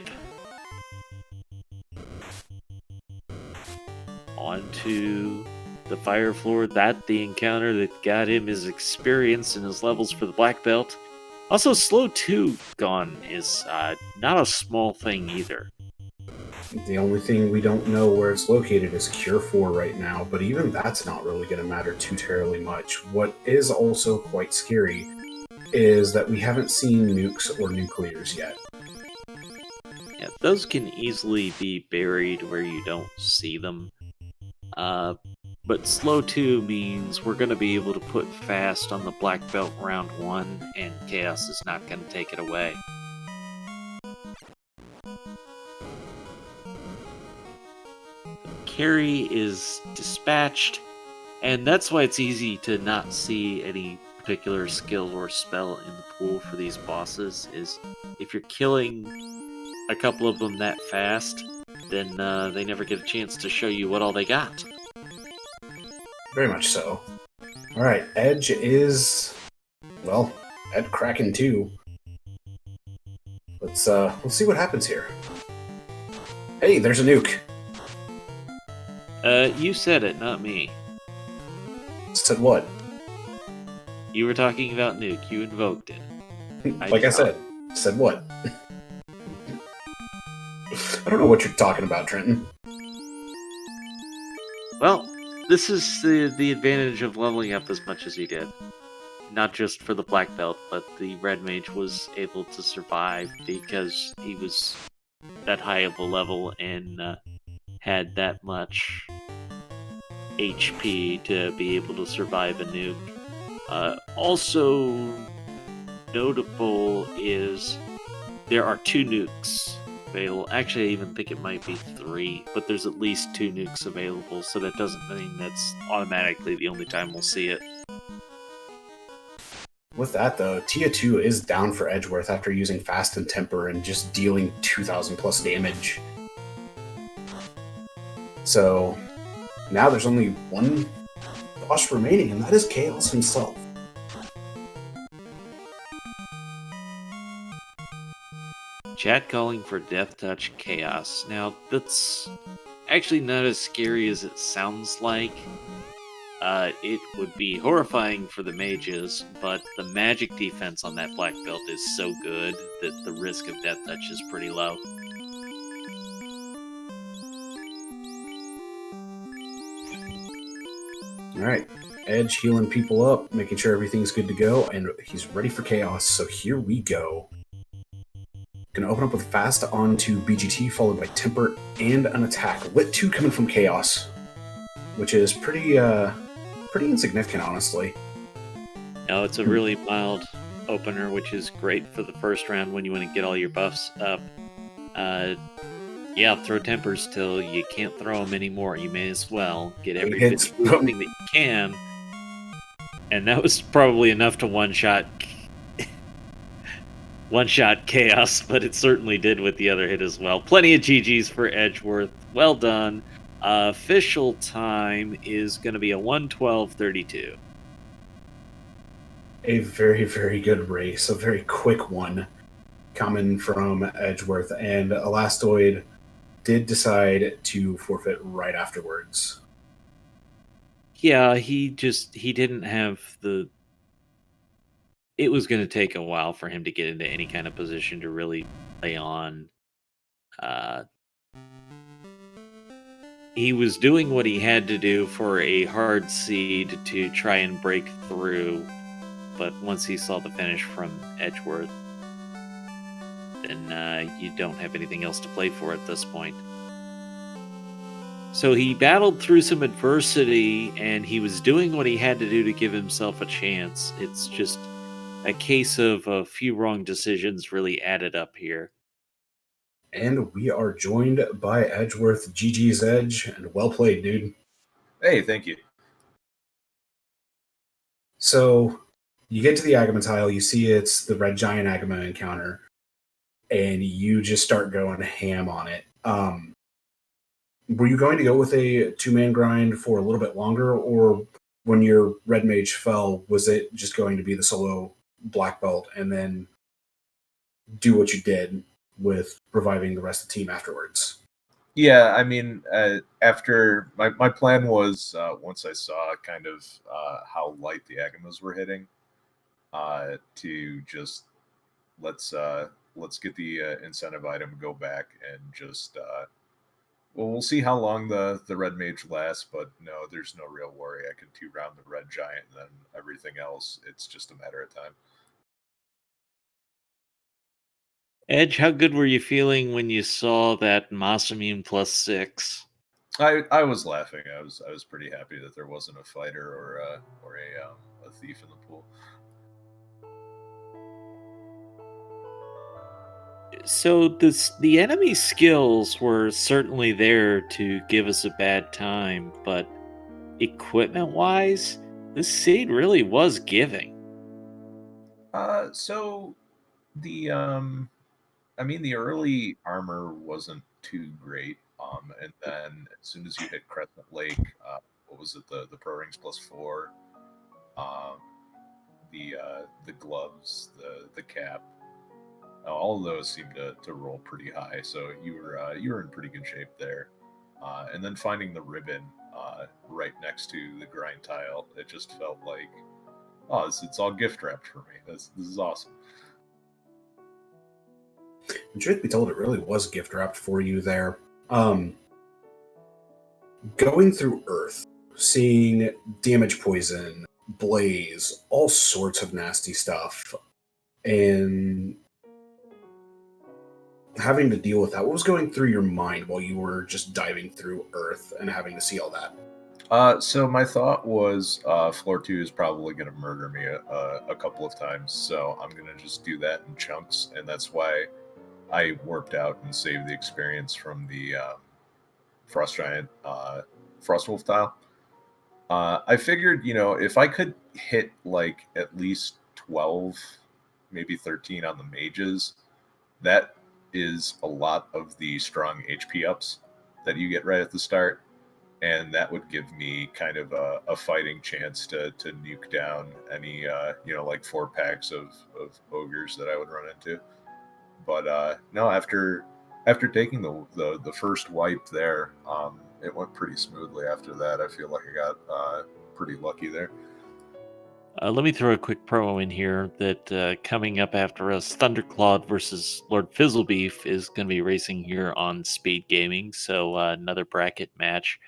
Onto the fire floor. That the encounter that got him his experience and his levels for the Black Belt. Also, slow 2 gone is not a small thing either. The only thing we don't know where it's located is Cure 4 right now, but even that's not really going to matter too terribly much. What is also quite scary is that we haven't seen nukes or nuclears yet. Yeah, those can easily be buried where you don't see them. But slow 2 means we're going to be able to put fast on the Black Belt round 1, and Chaos is not going to take it away. Carry is dispatched, and that's why it's easy to not see any particular skill or spell in the pool for these bosses, is if you're killing a couple of them that fast, then they never get a chance to show you what all they got. Very much so. Alright, Edge is... well, Ed Kraken 2. Let's see what happens here. Hey, there's a nuke! You said it, not me. Said what? You were talking about nuke, you invoked it. Like I said, said what? I don't know what you're talking about, Trenton. Well, this is the advantage of leveling up as much as you did. Not just for the Black Belt, but the Red Mage was able to survive because he was that high of a level and had that much HP to be able to survive a nuke. Also notable is there are 2 nukes available. Actually, I even think it might be 3, but there's at least 2 nukes available, so that doesn't mean that's automatically the only time we'll see it. With that, though, Tia 2 is down for Edgeworth after using Fast and Temper and just dealing 2,000 plus damage. So, now there's only one boss remaining, and that is Chaos himself. Chat calling for Death Touch Chaos. Now, that's actually not as scary as it sounds like. It would be horrifying for the mages, but the magic defense on that Black Belt is so good that the risk of Death Touch is pretty low. Alright, Edge healing people up, making sure everything's good to go, and he's ready for Chaos, so here we go. Gonna open up with Fast onto BGT, followed by Temper and an attack. Lit 2 coming from Chaos, which is pretty insignificant, honestly. No, it's a really mild opener, which is great for the first round when you want to get all your buffs up. Yeah, throw Tempers till you can't throw them anymore. You may as well get every bit of thing that you can. And that was probably enough to one-shot Chaos, but it certainly did with the other hit as well. Plenty of GGs for Edgeworth. Well done. Official time is going to be a 1:12:32. A very, very good race. A very quick one coming from Edgeworth. And Elastoid did decide to forfeit right afterwards. Yeah, he didn't have the... It was going to take a while for him to get into any kind of position to really play on he was doing what he had to do for a hard seed to try and break through, but once he saw the finish from Edgeworth, then you don't have anything else to play for at this point. So he battled through some adversity, and he was doing what he had to do to give himself a chance. It's just a case of a few wrong decisions really added up here. And we are joined by Edgeworth. GG's Edge, and well played, dude. Hey, thank you. So you get to the Agama tile, you see it's the red giant Agama encounter, and you just start going ham on it. Were you going to go with a 2-man grind for a little bit longer, or when your red mage fell, was it just going to be the solo black belt and then do what you did with reviving the rest of the team afterwards? Yeah, I mean, after my plan was once I saw kind of how light the Agamas were hitting, to just let's get the incentive item, go back, and just well, we'll see how long the red mage lasts, but no, there's no real worry. I can 2-round the red giant, and then everything else, it's just a matter of time. Edge, how good were you feeling when you saw that Masamune +6? I was laughing. I was pretty happy that there wasn't a fighter or a thief in the pool. So the enemy skills were certainly there to give us a bad time, but equipment wise, this seed really was giving. So the I mean, the early armor wasn't too great. And then as soon as you hit Crescent Lake, what was it? The Pro Rings +4, um, the gloves, the cap, all of those seemed to roll pretty high. So you were in pretty good shape there. And then finding the ribbon right next to the grind tile, it just felt like, oh, it's all gift wrapped for me. This is awesome. And truth be told, it really was gift wrapped for you there. Going through Earth, seeing damage poison, blaze, all sorts of nasty stuff, and having to deal with that. What was going through your mind while you were just diving through Earth and having to see all that? So my thought was, floor 2 is probably going to murder me a couple of times, so I'm going to just do that in chunks, and that's why I warped out and saved the experience from the Frost Giant Frostwolf tile. I figured, if I could hit like at least 12, maybe 13 on the mages, that is a lot of the strong HP ups that you get right at the start. And that would give me kind of a fighting chance to nuke down any, like 4 packs of ogres that I would run into. But no, after taking the first wipe there, it went pretty smoothly. After that, I feel like I got pretty lucky there. Let me throw a quick promo in here that coming up after us, Thunderclawed versus Lord Fizzlebeef is going to be racing here on Speed Gaming, so another bracket match.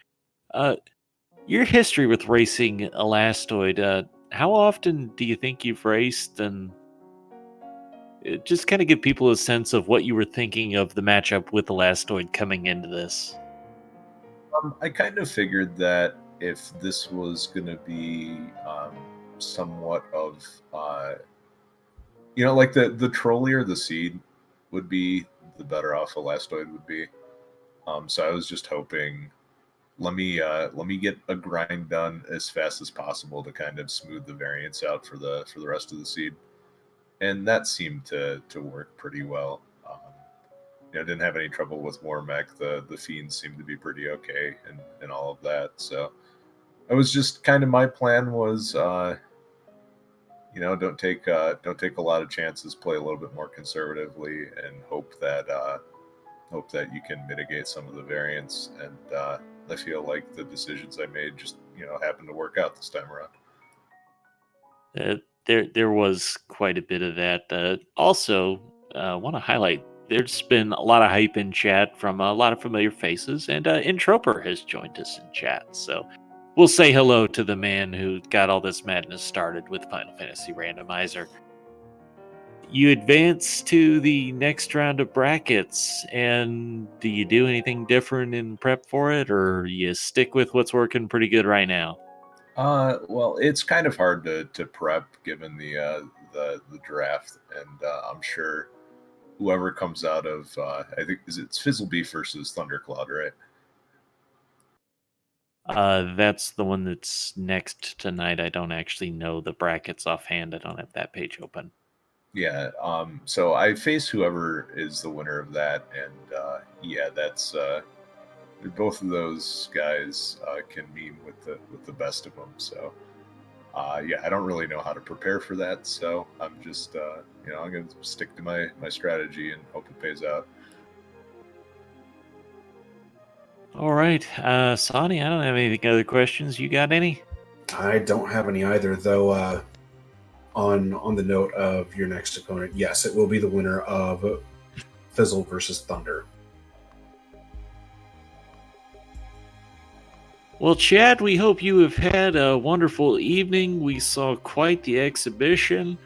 Your history with racing Elastoid, how often do you think you've raced? And just kind of give people a sense of what you were thinking of the matchup with Elastoid coming into this. I kind of figured that if this was going to be somewhat of, like the trollier the seed would be, the better off Elastoid would be. So I was just hoping, let me get a grind done as fast as possible to kind of smooth the variance out for the rest of the seed, and that seemed to work pretty well. Didn't have any trouble with Warmech. The fiends seemed to be pretty okay and all of that. So I was just kind of, my plan was, don't take a lot of chances, play a little bit more conservatively, and hope that you can mitigate some of the variance. And I feel like the decisions I made just happened to work out this time around. There was quite a bit of that. Also, want to highlight there's been a lot of hype in chat from a lot of familiar faces, and Introper has joined us in chat. So we'll say hello to the man who got all this madness started with Final Fantasy Randomizer. You advance to the next round of brackets, and do you do anything different in prep for it, or you stick with what's working pretty good right now? Well, it's kind of hard to prep given the draft, and I'm sure whoever comes out of I think it's Fizzlebeef versus Thundercloud, right? That's the one that's next tonight. I don't actually know the brackets offhand. I don't have that page open. Yeah. So I face whoever is the winner of that, and yeah, that's both of those guys can mean with the best of them. So yeah, I don't really know how to prepare for that. So I'm just I'm gonna stick to my strategy and hope it pays out. All right, Sonny, I don't have any other questions. You got any? I don't have any either, though. On the note of your next opponent, yes, it will be the winner of Fizzle versus Thunder. Well, Chad, we hope you have had a wonderful evening. We saw quite the exhibition,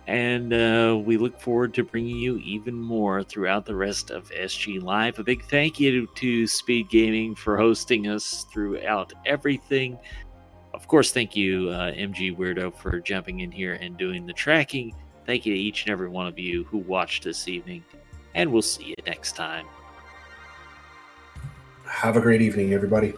and we look forward to bringing you even more throughout the rest of SG Live. A big thank you to SpeedGaming for hosting us throughout everything. Of course, thank you, MG Weirdo, for jumping in here and doing the tracking. Thank you to each and every one of you who watched this evening, and we'll see you next time. Have a great evening, everybody.